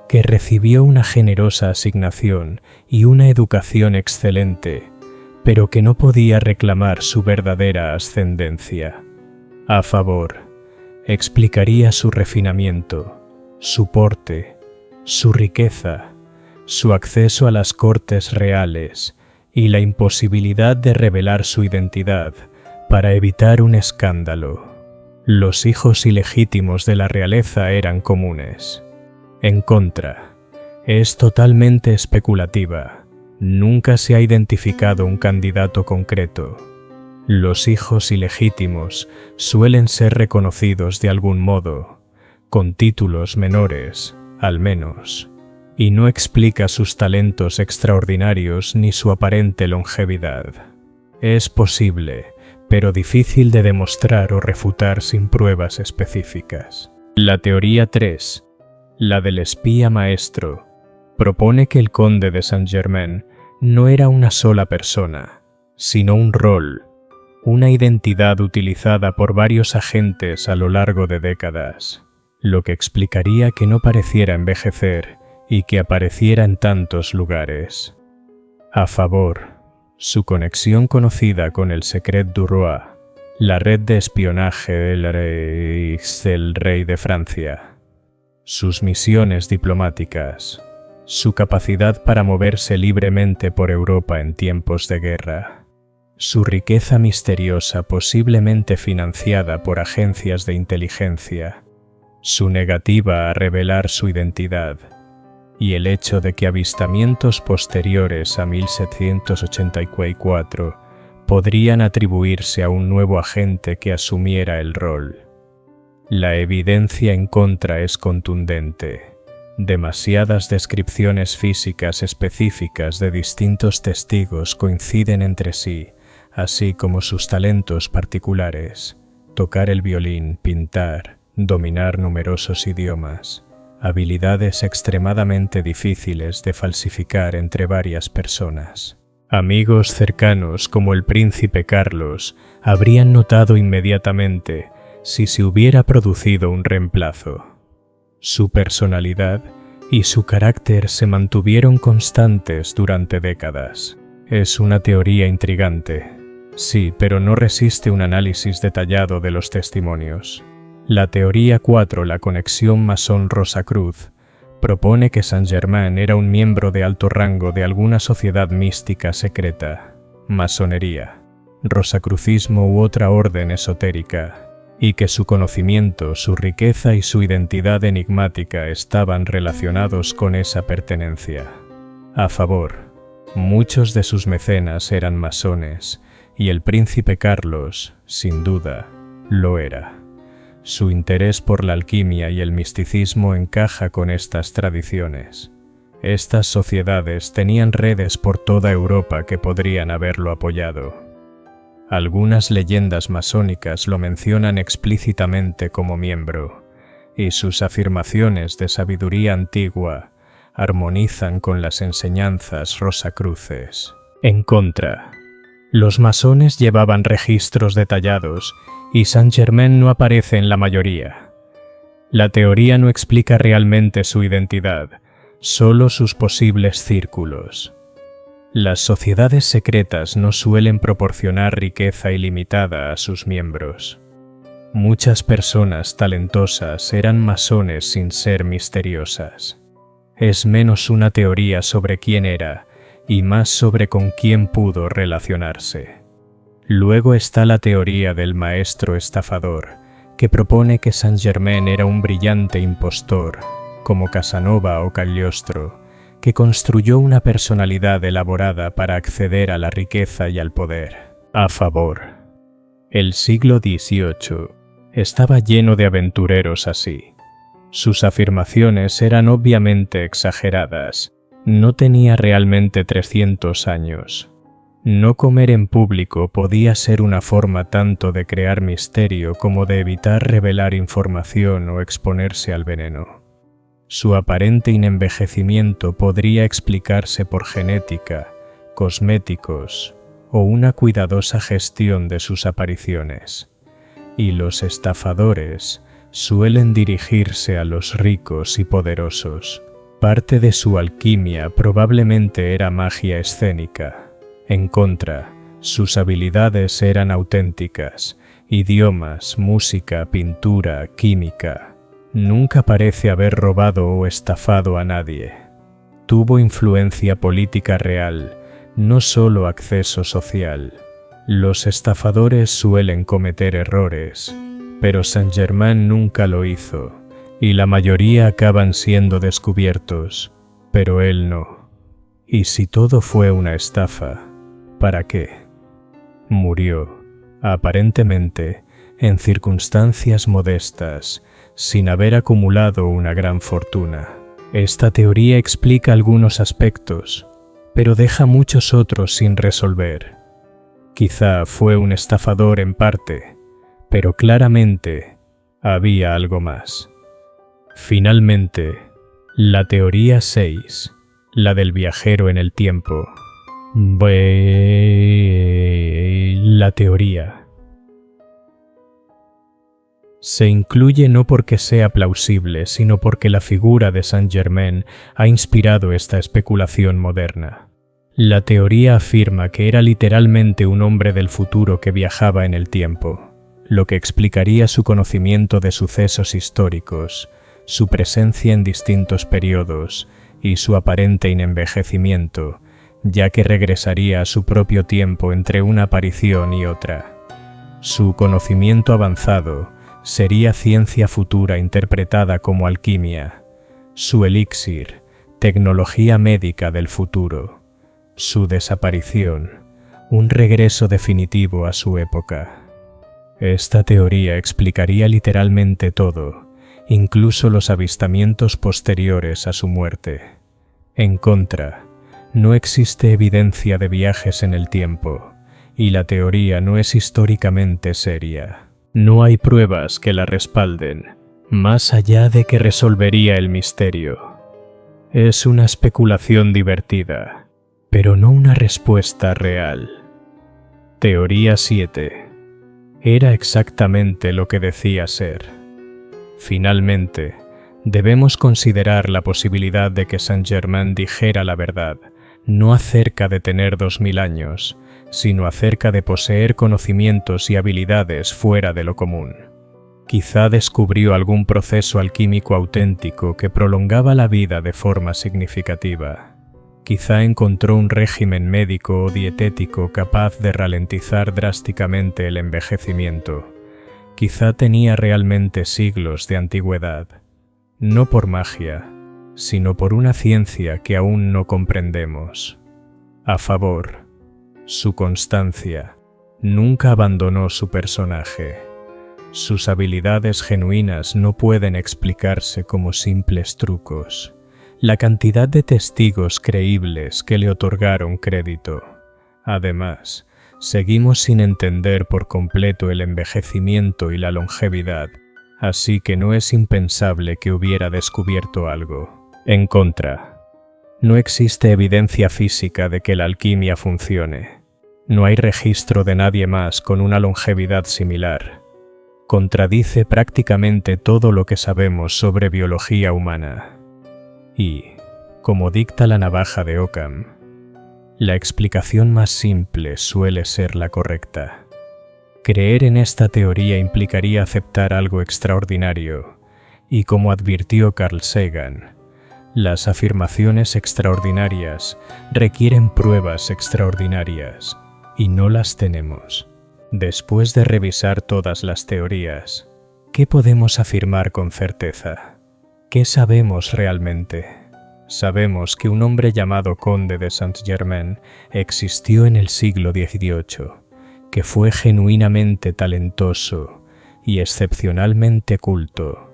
que recibió una generosa asignación y una educación excelente, pero que no podía reclamar su verdadera ascendencia. A favor, explicaría su refinamiento, su porte, su riqueza, su acceso a las cortes reales y la imposibilidad de revelar su identidad para evitar un escándalo. Los hijos ilegítimos de la realeza eran comunes. En contra, es totalmente especulativa. Nunca se ha identificado un candidato concreto. Los hijos ilegítimos suelen ser reconocidos de algún modo, con títulos menores, al menos, y no explica sus talentos extraordinarios ni su aparente longevidad. Es posible, pero difícil de demostrar o refutar sin pruebas específicas. La teoría 3, la del espía maestro, propone que el conde de Saint-Germain no era una sola persona, sino un rol, una identidad utilizada por varios agentes a lo largo de décadas. lo que explicaría que no pareciera envejecer y que apareciera en tantos lugares. A favor, su conexión conocida con el Secret du Roi, la red de espionaje del rey de Francia, sus misiones diplomáticas, su capacidad para moverse libremente por Europa en tiempos de guerra, su riqueza misteriosa posiblemente financiada por agencias de inteligencia, su negativa a revelar su identidad y el hecho de que avistamientos posteriores a 1784 podrían atribuirse a un nuevo agente que asumiera el rol. La evidencia en contra es contundente. Demasiadas descripciones físicas específicas de distintos testigos coinciden entre sí, así como sus talentos particulares: tocar el violín, pintar, dominar numerosos idiomas, habilidades extremadamente difíciles de falsificar entre varias personas. Amigos cercanos como el príncipe Carlos habrían notado inmediatamente si se hubiera producido un reemplazo. Su personalidad y su carácter se mantuvieron constantes durante décadas. Es una teoría intrigante, sí, pero no resiste un análisis detallado de los testimonios. La teoría 4, la conexión masón-Rosacruz, propone que Saint-Germain era un miembro de alto rango de alguna sociedad mística secreta, masonería, rosacrucismo u otra orden esotérica, y que su conocimiento, su riqueza y su identidad enigmática estaban relacionados con esa pertenencia. A favor, muchos de sus mecenas eran masones, y el príncipe Carlos, sin duda, lo era. Su interés por la alquimia y el misticismo encaja con estas tradiciones. Estas sociedades tenían redes por toda Europa que podrían haberlo apoyado. Algunas leyendas masónicas lo mencionan explícitamente como miembro, y sus afirmaciones de sabiduría antigua armonizan con las enseñanzas rosacruces. En contra, los masones llevaban registros detallados y Saint-Germain no aparece en la mayoría. La teoría no explica realmente su identidad, solo sus posibles círculos. Las sociedades secretas no suelen proporcionar riqueza ilimitada a sus miembros. Muchas personas talentosas eran masones sin ser misteriosas. Es menos una teoría sobre quién era y más sobre con quién pudo relacionarse. Luego está la teoría del maestro estafador, que propone que Saint-Germain era un brillante impostor, como Casanova o Cagliostro, que construyó una personalidad elaborada para acceder a la riqueza y al poder. A favor. El siglo XVIII estaba lleno de aventureros así. Sus afirmaciones eran obviamente exageradas. No tenía realmente 300 años. No comer en público podía ser una forma tanto de crear misterio como de evitar revelar información o exponerse al veneno. Su aparente inenvejecimiento podría explicarse por genética, cosméticos o una cuidadosa gestión de sus apariciones. Y los estafadores suelen dirigirse a los ricos y poderosos. Parte de su alquimia probablemente era magia escénica. En contra, sus habilidades eran auténticas: idiomas, música, pintura, química. Nunca parece haber robado o estafado a nadie. Tuvo influencia política real, no solo acceso social. Los estafadores suelen cometer errores, pero Saint-Germain nunca lo hizo, y la mayoría acaban siendo descubiertos, pero él no. Y si todo fue una estafa, ¿para qué? Murió, aparentemente, en circunstancias modestas, sin haber acumulado una gran fortuna. Esta teoría explica algunos aspectos, pero deja muchos otros sin resolver. Quizá fue un estafador en parte, pero claramente había algo más. Finalmente, la teoría 6, la del viajero en el tiempo. La teoría Se incluye no porque sea plausible, sino porque la figura de Saint-Germain ha inspirado esta especulación moderna. La teoría afirma que era literalmente un hombre del futuro que viajaba en el tiempo, lo que explicaría su conocimiento de sucesos históricos, su presencia en distintos periodos y su aparente inenvejecimiento, ya que regresaría a su propio tiempo entre una aparición y otra. Su conocimiento avanzado sería ciencia futura interpretada como alquimia, su elixir, tecnología médica del futuro, su desaparición, un regreso definitivo a su época. Esta teoría explicaría literalmente todo, incluso los avistamientos posteriores a su muerte. En contra, no existe evidencia de viajes en el tiempo, y la teoría no es históricamente seria. No hay pruebas que la respalden, más allá de que resolvería el misterio. Es una especulación divertida, pero no una respuesta real. Teoría 7. Era exactamente lo que decía ser. Finalmente, debemos considerar la posibilidad de que Saint-Germain dijera la verdad, no acerca de tener 2000 años, sino acerca de poseer conocimientos y habilidades fuera de lo común. Quizá descubrió algún proceso alquímico auténtico que prolongaba la vida de forma significativa. Quizá encontró un régimen médico o dietético capaz de ralentizar drásticamente el envejecimiento. Quizá tenía realmente siglos de antigüedad, no por magia, sino por una ciencia que aún no comprendemos. A favor, su constancia. Nunca abandonó su personaje. Sus habilidades genuinas no pueden explicarse como simples trucos. La cantidad de testigos creíbles que le otorgaron crédito. Además, seguimos sin entender por completo el envejecimiento y la longevidad, así que no es impensable que hubiera descubierto algo. En contra, no existe evidencia física de que la alquimia funcione. No hay registro de nadie más con una longevidad similar. Contradice prácticamente todo lo que sabemos sobre biología humana. Y, como dicta la navaja de Occam, la explicación más simple suele ser la correcta. Creer en esta teoría implicaría aceptar algo extraordinario, y como advirtió Carl Sagan, las afirmaciones extraordinarias requieren pruebas extraordinarias, y no las tenemos. Después de revisar todas las teorías, ¿qué podemos afirmar con certeza? ¿Qué sabemos realmente? Sabemos que un hombre llamado Conde de Saint-Germain existió en el siglo XVIII, que fue genuinamente talentoso y excepcionalmente culto,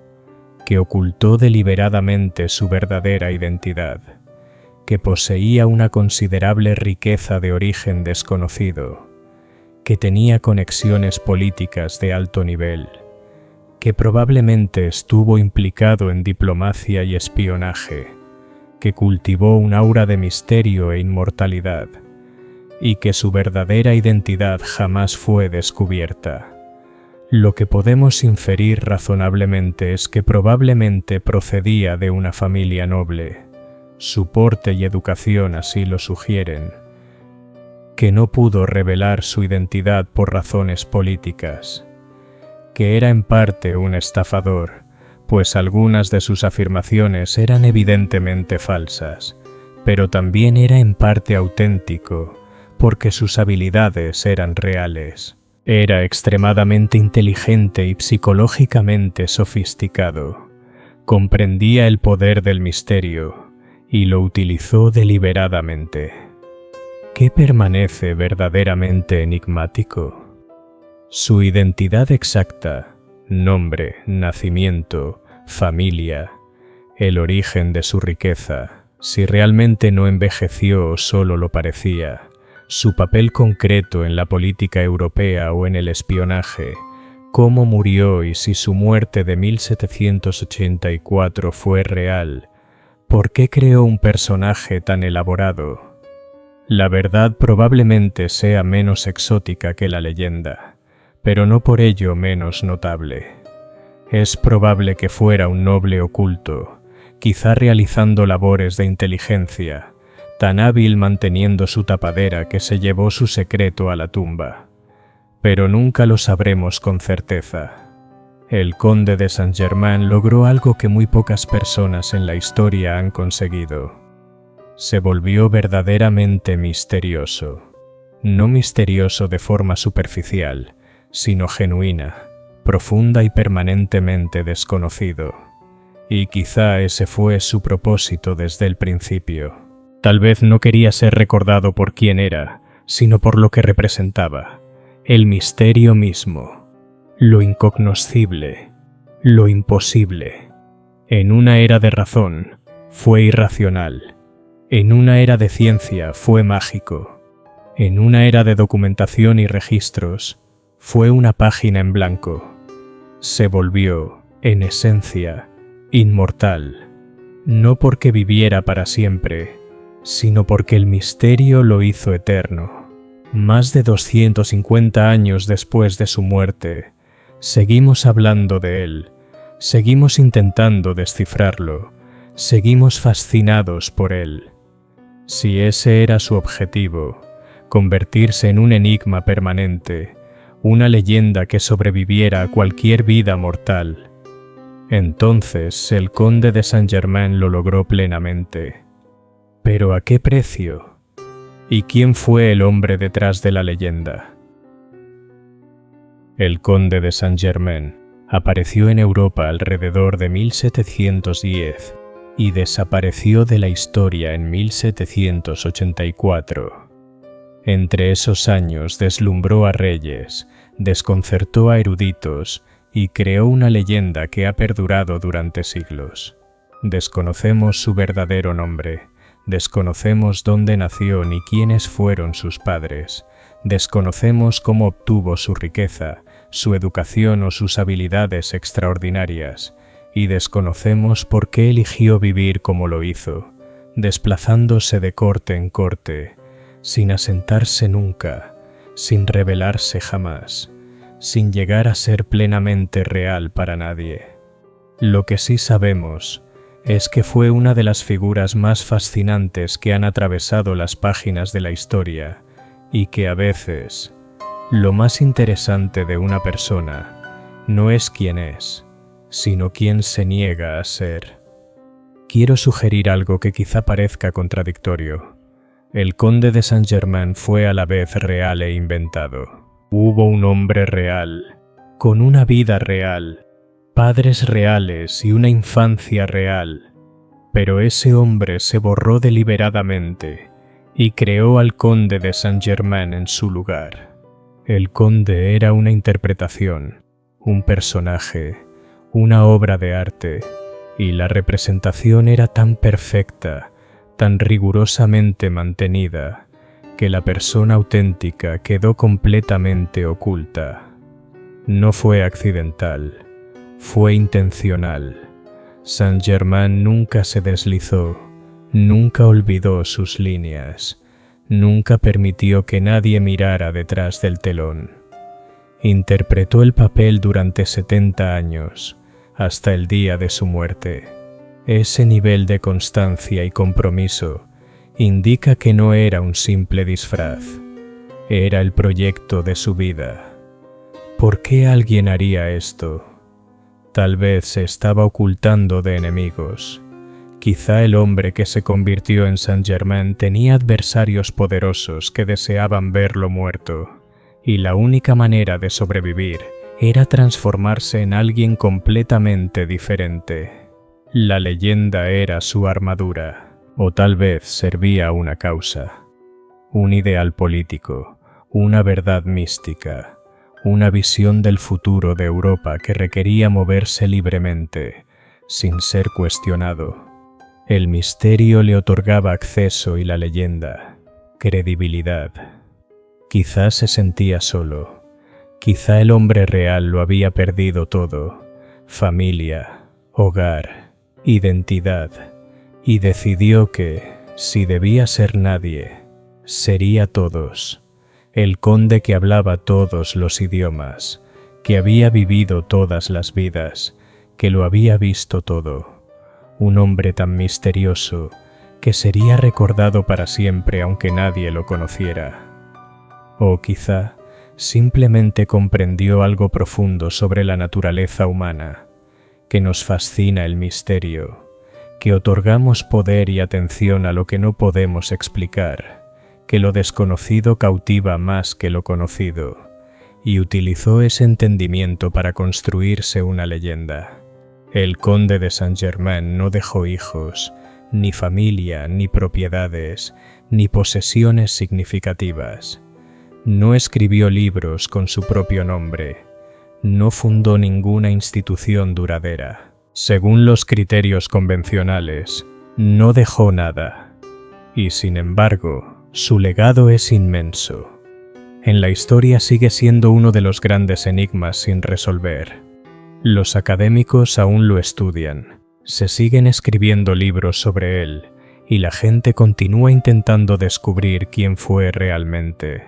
que ocultó deliberadamente su verdadera identidad, que poseía una considerable riqueza de origen desconocido, que tenía conexiones políticas de alto nivel, que probablemente estuvo implicado en diplomacia y espionaje, que cultivó un aura de misterio e inmortalidad, y que su verdadera identidad jamás fue descubierta. Lo que podemos inferir razonablemente es que probablemente procedía de una familia noble, su porte y educación así lo sugieren, que no pudo revelar su identidad por razones políticas, que era en parte un estafador, pues algunas de sus afirmaciones eran evidentemente falsas, pero también era en parte auténtico, porque sus habilidades eran reales. Era extremadamente inteligente y psicológicamente sofisticado. Comprendía el poder del misterio y lo utilizó deliberadamente. ¿Qué permanece verdaderamente enigmático? Su identidad exacta, nombre, nacimiento, familia, el origen de su riqueza, si realmente no envejeció o solo lo parecía, su papel concreto en la política europea o en el espionaje, cómo murió y si su muerte de 1784 fue real, por qué creó un personaje tan elaborado. La verdad probablemente sea menos exótica que la leyenda, pero no por ello menos notable. Es probable que fuera un noble oculto, quizá realizando labores de inteligencia, tan hábil manteniendo su tapadera que se llevó su secreto a la tumba. Pero nunca lo sabremos con certeza. El conde de Saint-Germain logró algo que muy pocas personas en la historia han conseguido. Se volvió verdaderamente misterioso. No misterioso de forma superficial, sino genuina, profunda y permanentemente desconocido. Y quizá ese fue su propósito desde el principio. Tal vez no quería ser recordado por quién era, sino por lo que representaba. El misterio mismo, lo incognoscible, lo imposible. En una era de razón, fue irracional. En una era de ciencia, fue mágico. En una era de documentación y registros, fue una página en blanco. Se volvió, en esencia, inmortal, no porque viviera para siempre, sino porque el misterio lo hizo eterno. Más de 250 años después de su muerte, seguimos hablando de él, seguimos intentando descifrarlo, seguimos fascinados por él. Si ese era su objetivo, convertirse en un enigma permanente, una leyenda que sobreviviera a cualquier vida mortal, entonces el conde de Saint-Germain lo logró plenamente. ¿Pero a qué precio? ¿Y quién fue el hombre detrás de la leyenda? El conde de Saint-Germain apareció en Europa alrededor de 1710 y desapareció de la historia en 1784. Entre esos años deslumbró a reyes, desconcertó a eruditos y creó una leyenda que ha perdurado durante siglos. Desconocemos su verdadero nombre, desconocemos dónde nació ni quiénes fueron sus padres, desconocemos cómo obtuvo su riqueza, su educación o sus habilidades extraordinarias, y desconocemos por qué eligió vivir como lo hizo, desplazándose de corte en corte, sin asentarse nunca, sin revelarse jamás, sin llegar a ser plenamente real para nadie. Lo que sí sabemos es que fue una de las figuras más fascinantes que han atravesado las páginas de la historia y que a veces, lo más interesante de una persona no es quién es, sino quién se niega a ser. Quiero sugerir algo que quizá parezca contradictorio. El conde de Saint-Germain fue a la vez real e inventado. Hubo un hombre real, con una vida real, padres reales y una infancia real, pero ese hombre se borró deliberadamente y creó al conde de Saint-Germain en su lugar. El conde era una interpretación, un personaje, una obra de arte, y la representación era tan perfecta, tan rigurosamente mantenida, que la persona auténtica quedó completamente oculta. No fue accidental, fue intencional. Saint-Germain nunca se deslizó, nunca olvidó sus líneas, nunca permitió que nadie mirara detrás del telón. Interpretó el papel durante 70 años, hasta el día de su muerte. Ese nivel de constancia y compromiso indica que no era un simple disfraz, era el proyecto de su vida. ¿Por qué alguien haría esto? Tal vez se estaba ocultando de enemigos. Quizá el hombre que se convirtió en Saint-Germain tenía adversarios poderosos que deseaban verlo muerto, y la única manera de sobrevivir era transformarse en alguien completamente diferente. La leyenda era su armadura, o tal vez servía a una causa, un ideal político, una verdad mística, una visión del futuro de Europa que requería moverse libremente, sin ser cuestionado. El misterio le otorgaba acceso y la leyenda, credibilidad. Quizás se sentía solo, quizá el hombre real lo había perdido todo, familia, hogar, identidad, y decidió que, si debía ser nadie, sería todos. El conde que hablaba todos los idiomas, que había vivido todas las vidas, que lo había visto todo, un hombre tan misterioso que sería recordado para siempre aunque nadie lo conociera. O quizá simplemente comprendió algo profundo sobre la naturaleza humana, que nos fascina el misterio, que otorgamos poder y atención a lo que no podemos explicar, que lo desconocido cautiva más que lo conocido, y utilizó ese entendimiento para construirse una leyenda. El conde de Saint-Germain no dejó hijos, ni familia, ni propiedades, ni posesiones significativas. No escribió libros con su propio nombre. No fundó ninguna institución duradera. Según los criterios convencionales, no dejó nada. Y sin embargo, su legado es inmenso. En la historia sigue siendo uno de los grandes enigmas sin resolver. Los académicos aún lo estudian, se siguen escribiendo libros sobre él, y la gente continúa intentando descubrir quién fue realmente.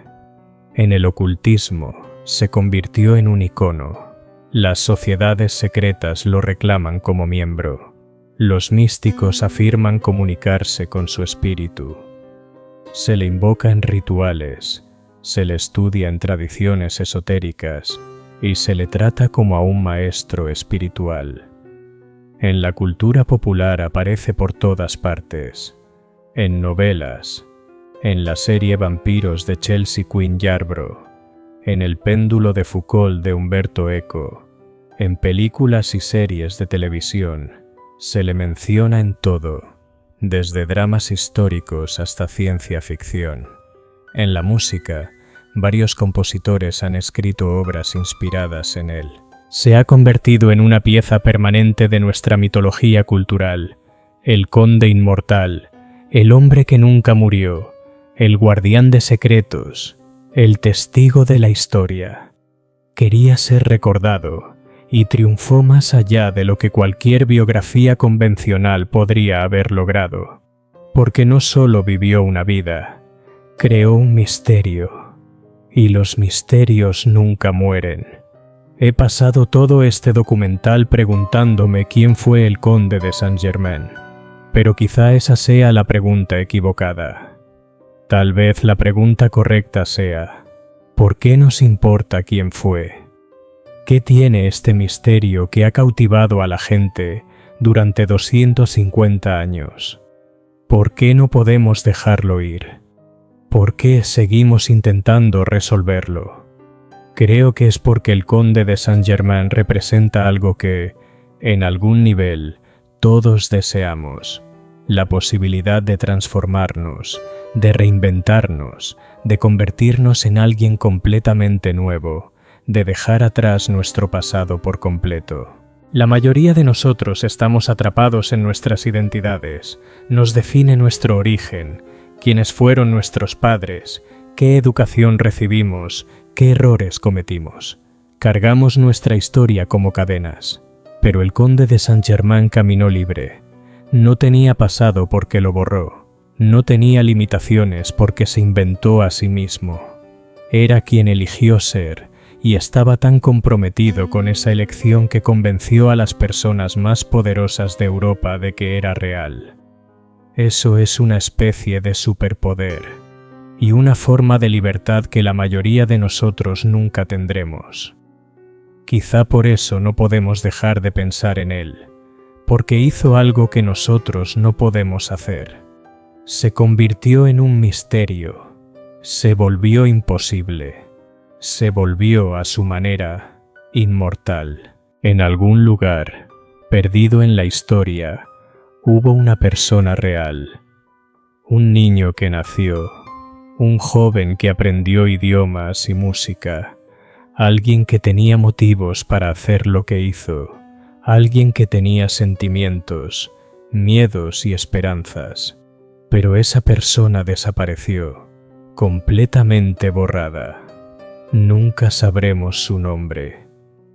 En el ocultismo, se convirtió en un icono. Las sociedades secretas lo reclaman como miembro. Los místicos afirman comunicarse con su espíritu. Se le invoca en rituales, se le estudia en tradiciones esotéricas y se le trata como a un maestro espiritual. En la cultura popular aparece por todas partes, en novelas, en la serie Vampiros de Chelsea Quinn Yarbrough, en El péndulo de Foucault de Umberto Eco, en películas y series de televisión, se le menciona en todo, desde dramas históricos hasta ciencia ficción. En la música, varios compositores han escrito obras inspiradas en él. Se ha convertido en una pieza permanente de nuestra mitología cultural, el conde inmortal, el hombre que nunca murió, el guardián de secretos, el testigo de la historia. Quería ser recordado y triunfó más allá de lo que cualquier biografía convencional podría haber logrado, porque no solo vivió una vida, creó un misterio, y los misterios nunca mueren. He pasado todo este documental preguntándome quién fue el conde de Saint-Germain, pero quizá esa sea la pregunta equivocada. Tal vez la pregunta correcta sea, ¿por qué nos importa quién fue? ¿Qué tiene este misterio que ha cautivado a la gente durante 250 años? ¿Por qué no podemos dejarlo ir? ¿Por qué seguimos intentando resolverlo? Creo que es porque el conde de Saint-Germain representa algo que, en algún nivel, todos deseamos: la posibilidad de transformarnos, de reinventarnos, de convertirnos en alguien completamente nuevo, de dejar atrás nuestro pasado por completo. La mayoría de nosotros estamos atrapados en nuestras identidades, nos define nuestro origen, quiénes fueron nuestros padres, qué educación recibimos, qué errores cometimos. Cargamos nuestra historia como cadenas, pero el conde de Saint-Germain caminó libre. No tenía pasado porque lo borró, no tenía limitaciones porque se inventó a sí mismo. Era quien eligió ser, y estaba tan comprometido con esa elección que convenció a las personas más poderosas de Europa de que era real. Eso es una especie de superpoder, y una forma de libertad que la mayoría de nosotros nunca tendremos. Quizá por eso no podemos dejar de pensar en él, porque hizo algo que nosotros no podemos hacer. Se convirtió en un misterio, se volvió imposible, se volvió a su manera inmortal. En algún lugar, perdido en la historia, hubo una persona real, un niño que nació, un joven que aprendió idiomas y música, alguien que tenía motivos para hacer lo que hizo, alguien que tenía sentimientos, miedos y esperanzas. Pero esa persona desapareció, completamente borrada. Nunca sabremos su nombre.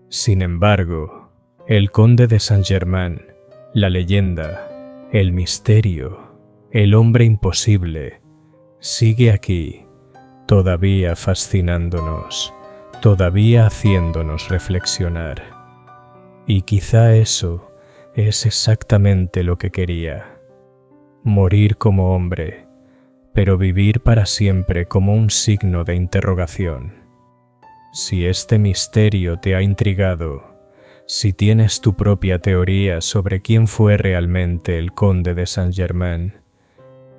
Sin embargo, el conde de Saint-Germain, la leyenda, el misterio, el hombre imposible, sigue aquí, todavía fascinándonos, todavía haciéndonos reflexionar. Y quizá eso es exactamente lo que quería. Morir como hombre, pero vivir para siempre como un signo de interrogación. Si este misterio te ha intrigado, si tienes tu propia teoría sobre quién fue realmente el conde de Saint-Germain,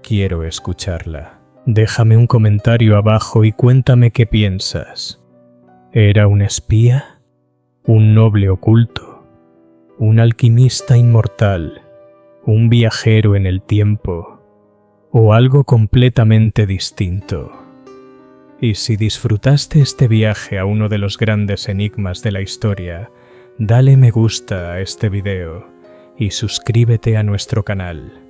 quiero escucharla. Déjame un comentario abajo y cuéntame qué piensas. ¿Era un espía? ¿Un noble oculto? ¿Un alquimista inmortal? ¿Un viajero en el tiempo? ¿O algo completamente distinto? Y si disfrutaste este viaje a uno de los grandes enigmas de la historia, dale me gusta a este video y suscríbete a nuestro canal.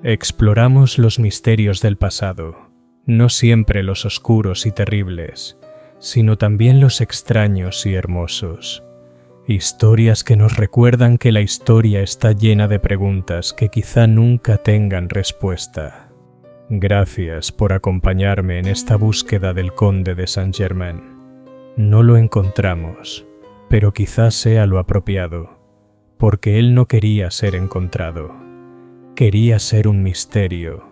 Exploramos los misterios del pasado, no siempre los oscuros y terribles, sino también los extraños y hermosos. Historias que nos recuerdan que la historia está llena de preguntas que quizá nunca tengan respuesta. Gracias por acompañarme en esta búsqueda del conde de Saint-Germain. No lo encontramos, pero quizás sea lo apropiado, porque él no quería ser encontrado. Quería ser un misterio,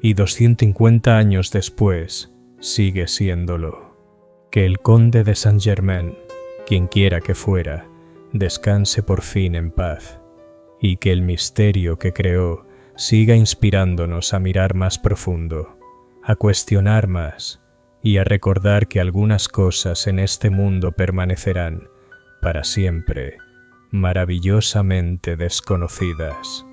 y 250 años después sigue siéndolo. Que el conde de Saint-Germain, quien quiera que fuera, descanse por fin en paz, y que el misterio que creó siga inspirándonos a mirar más profundo, a cuestionar más y a recordar que algunas cosas en este mundo permanecerán para siempre maravillosamente desconocidas.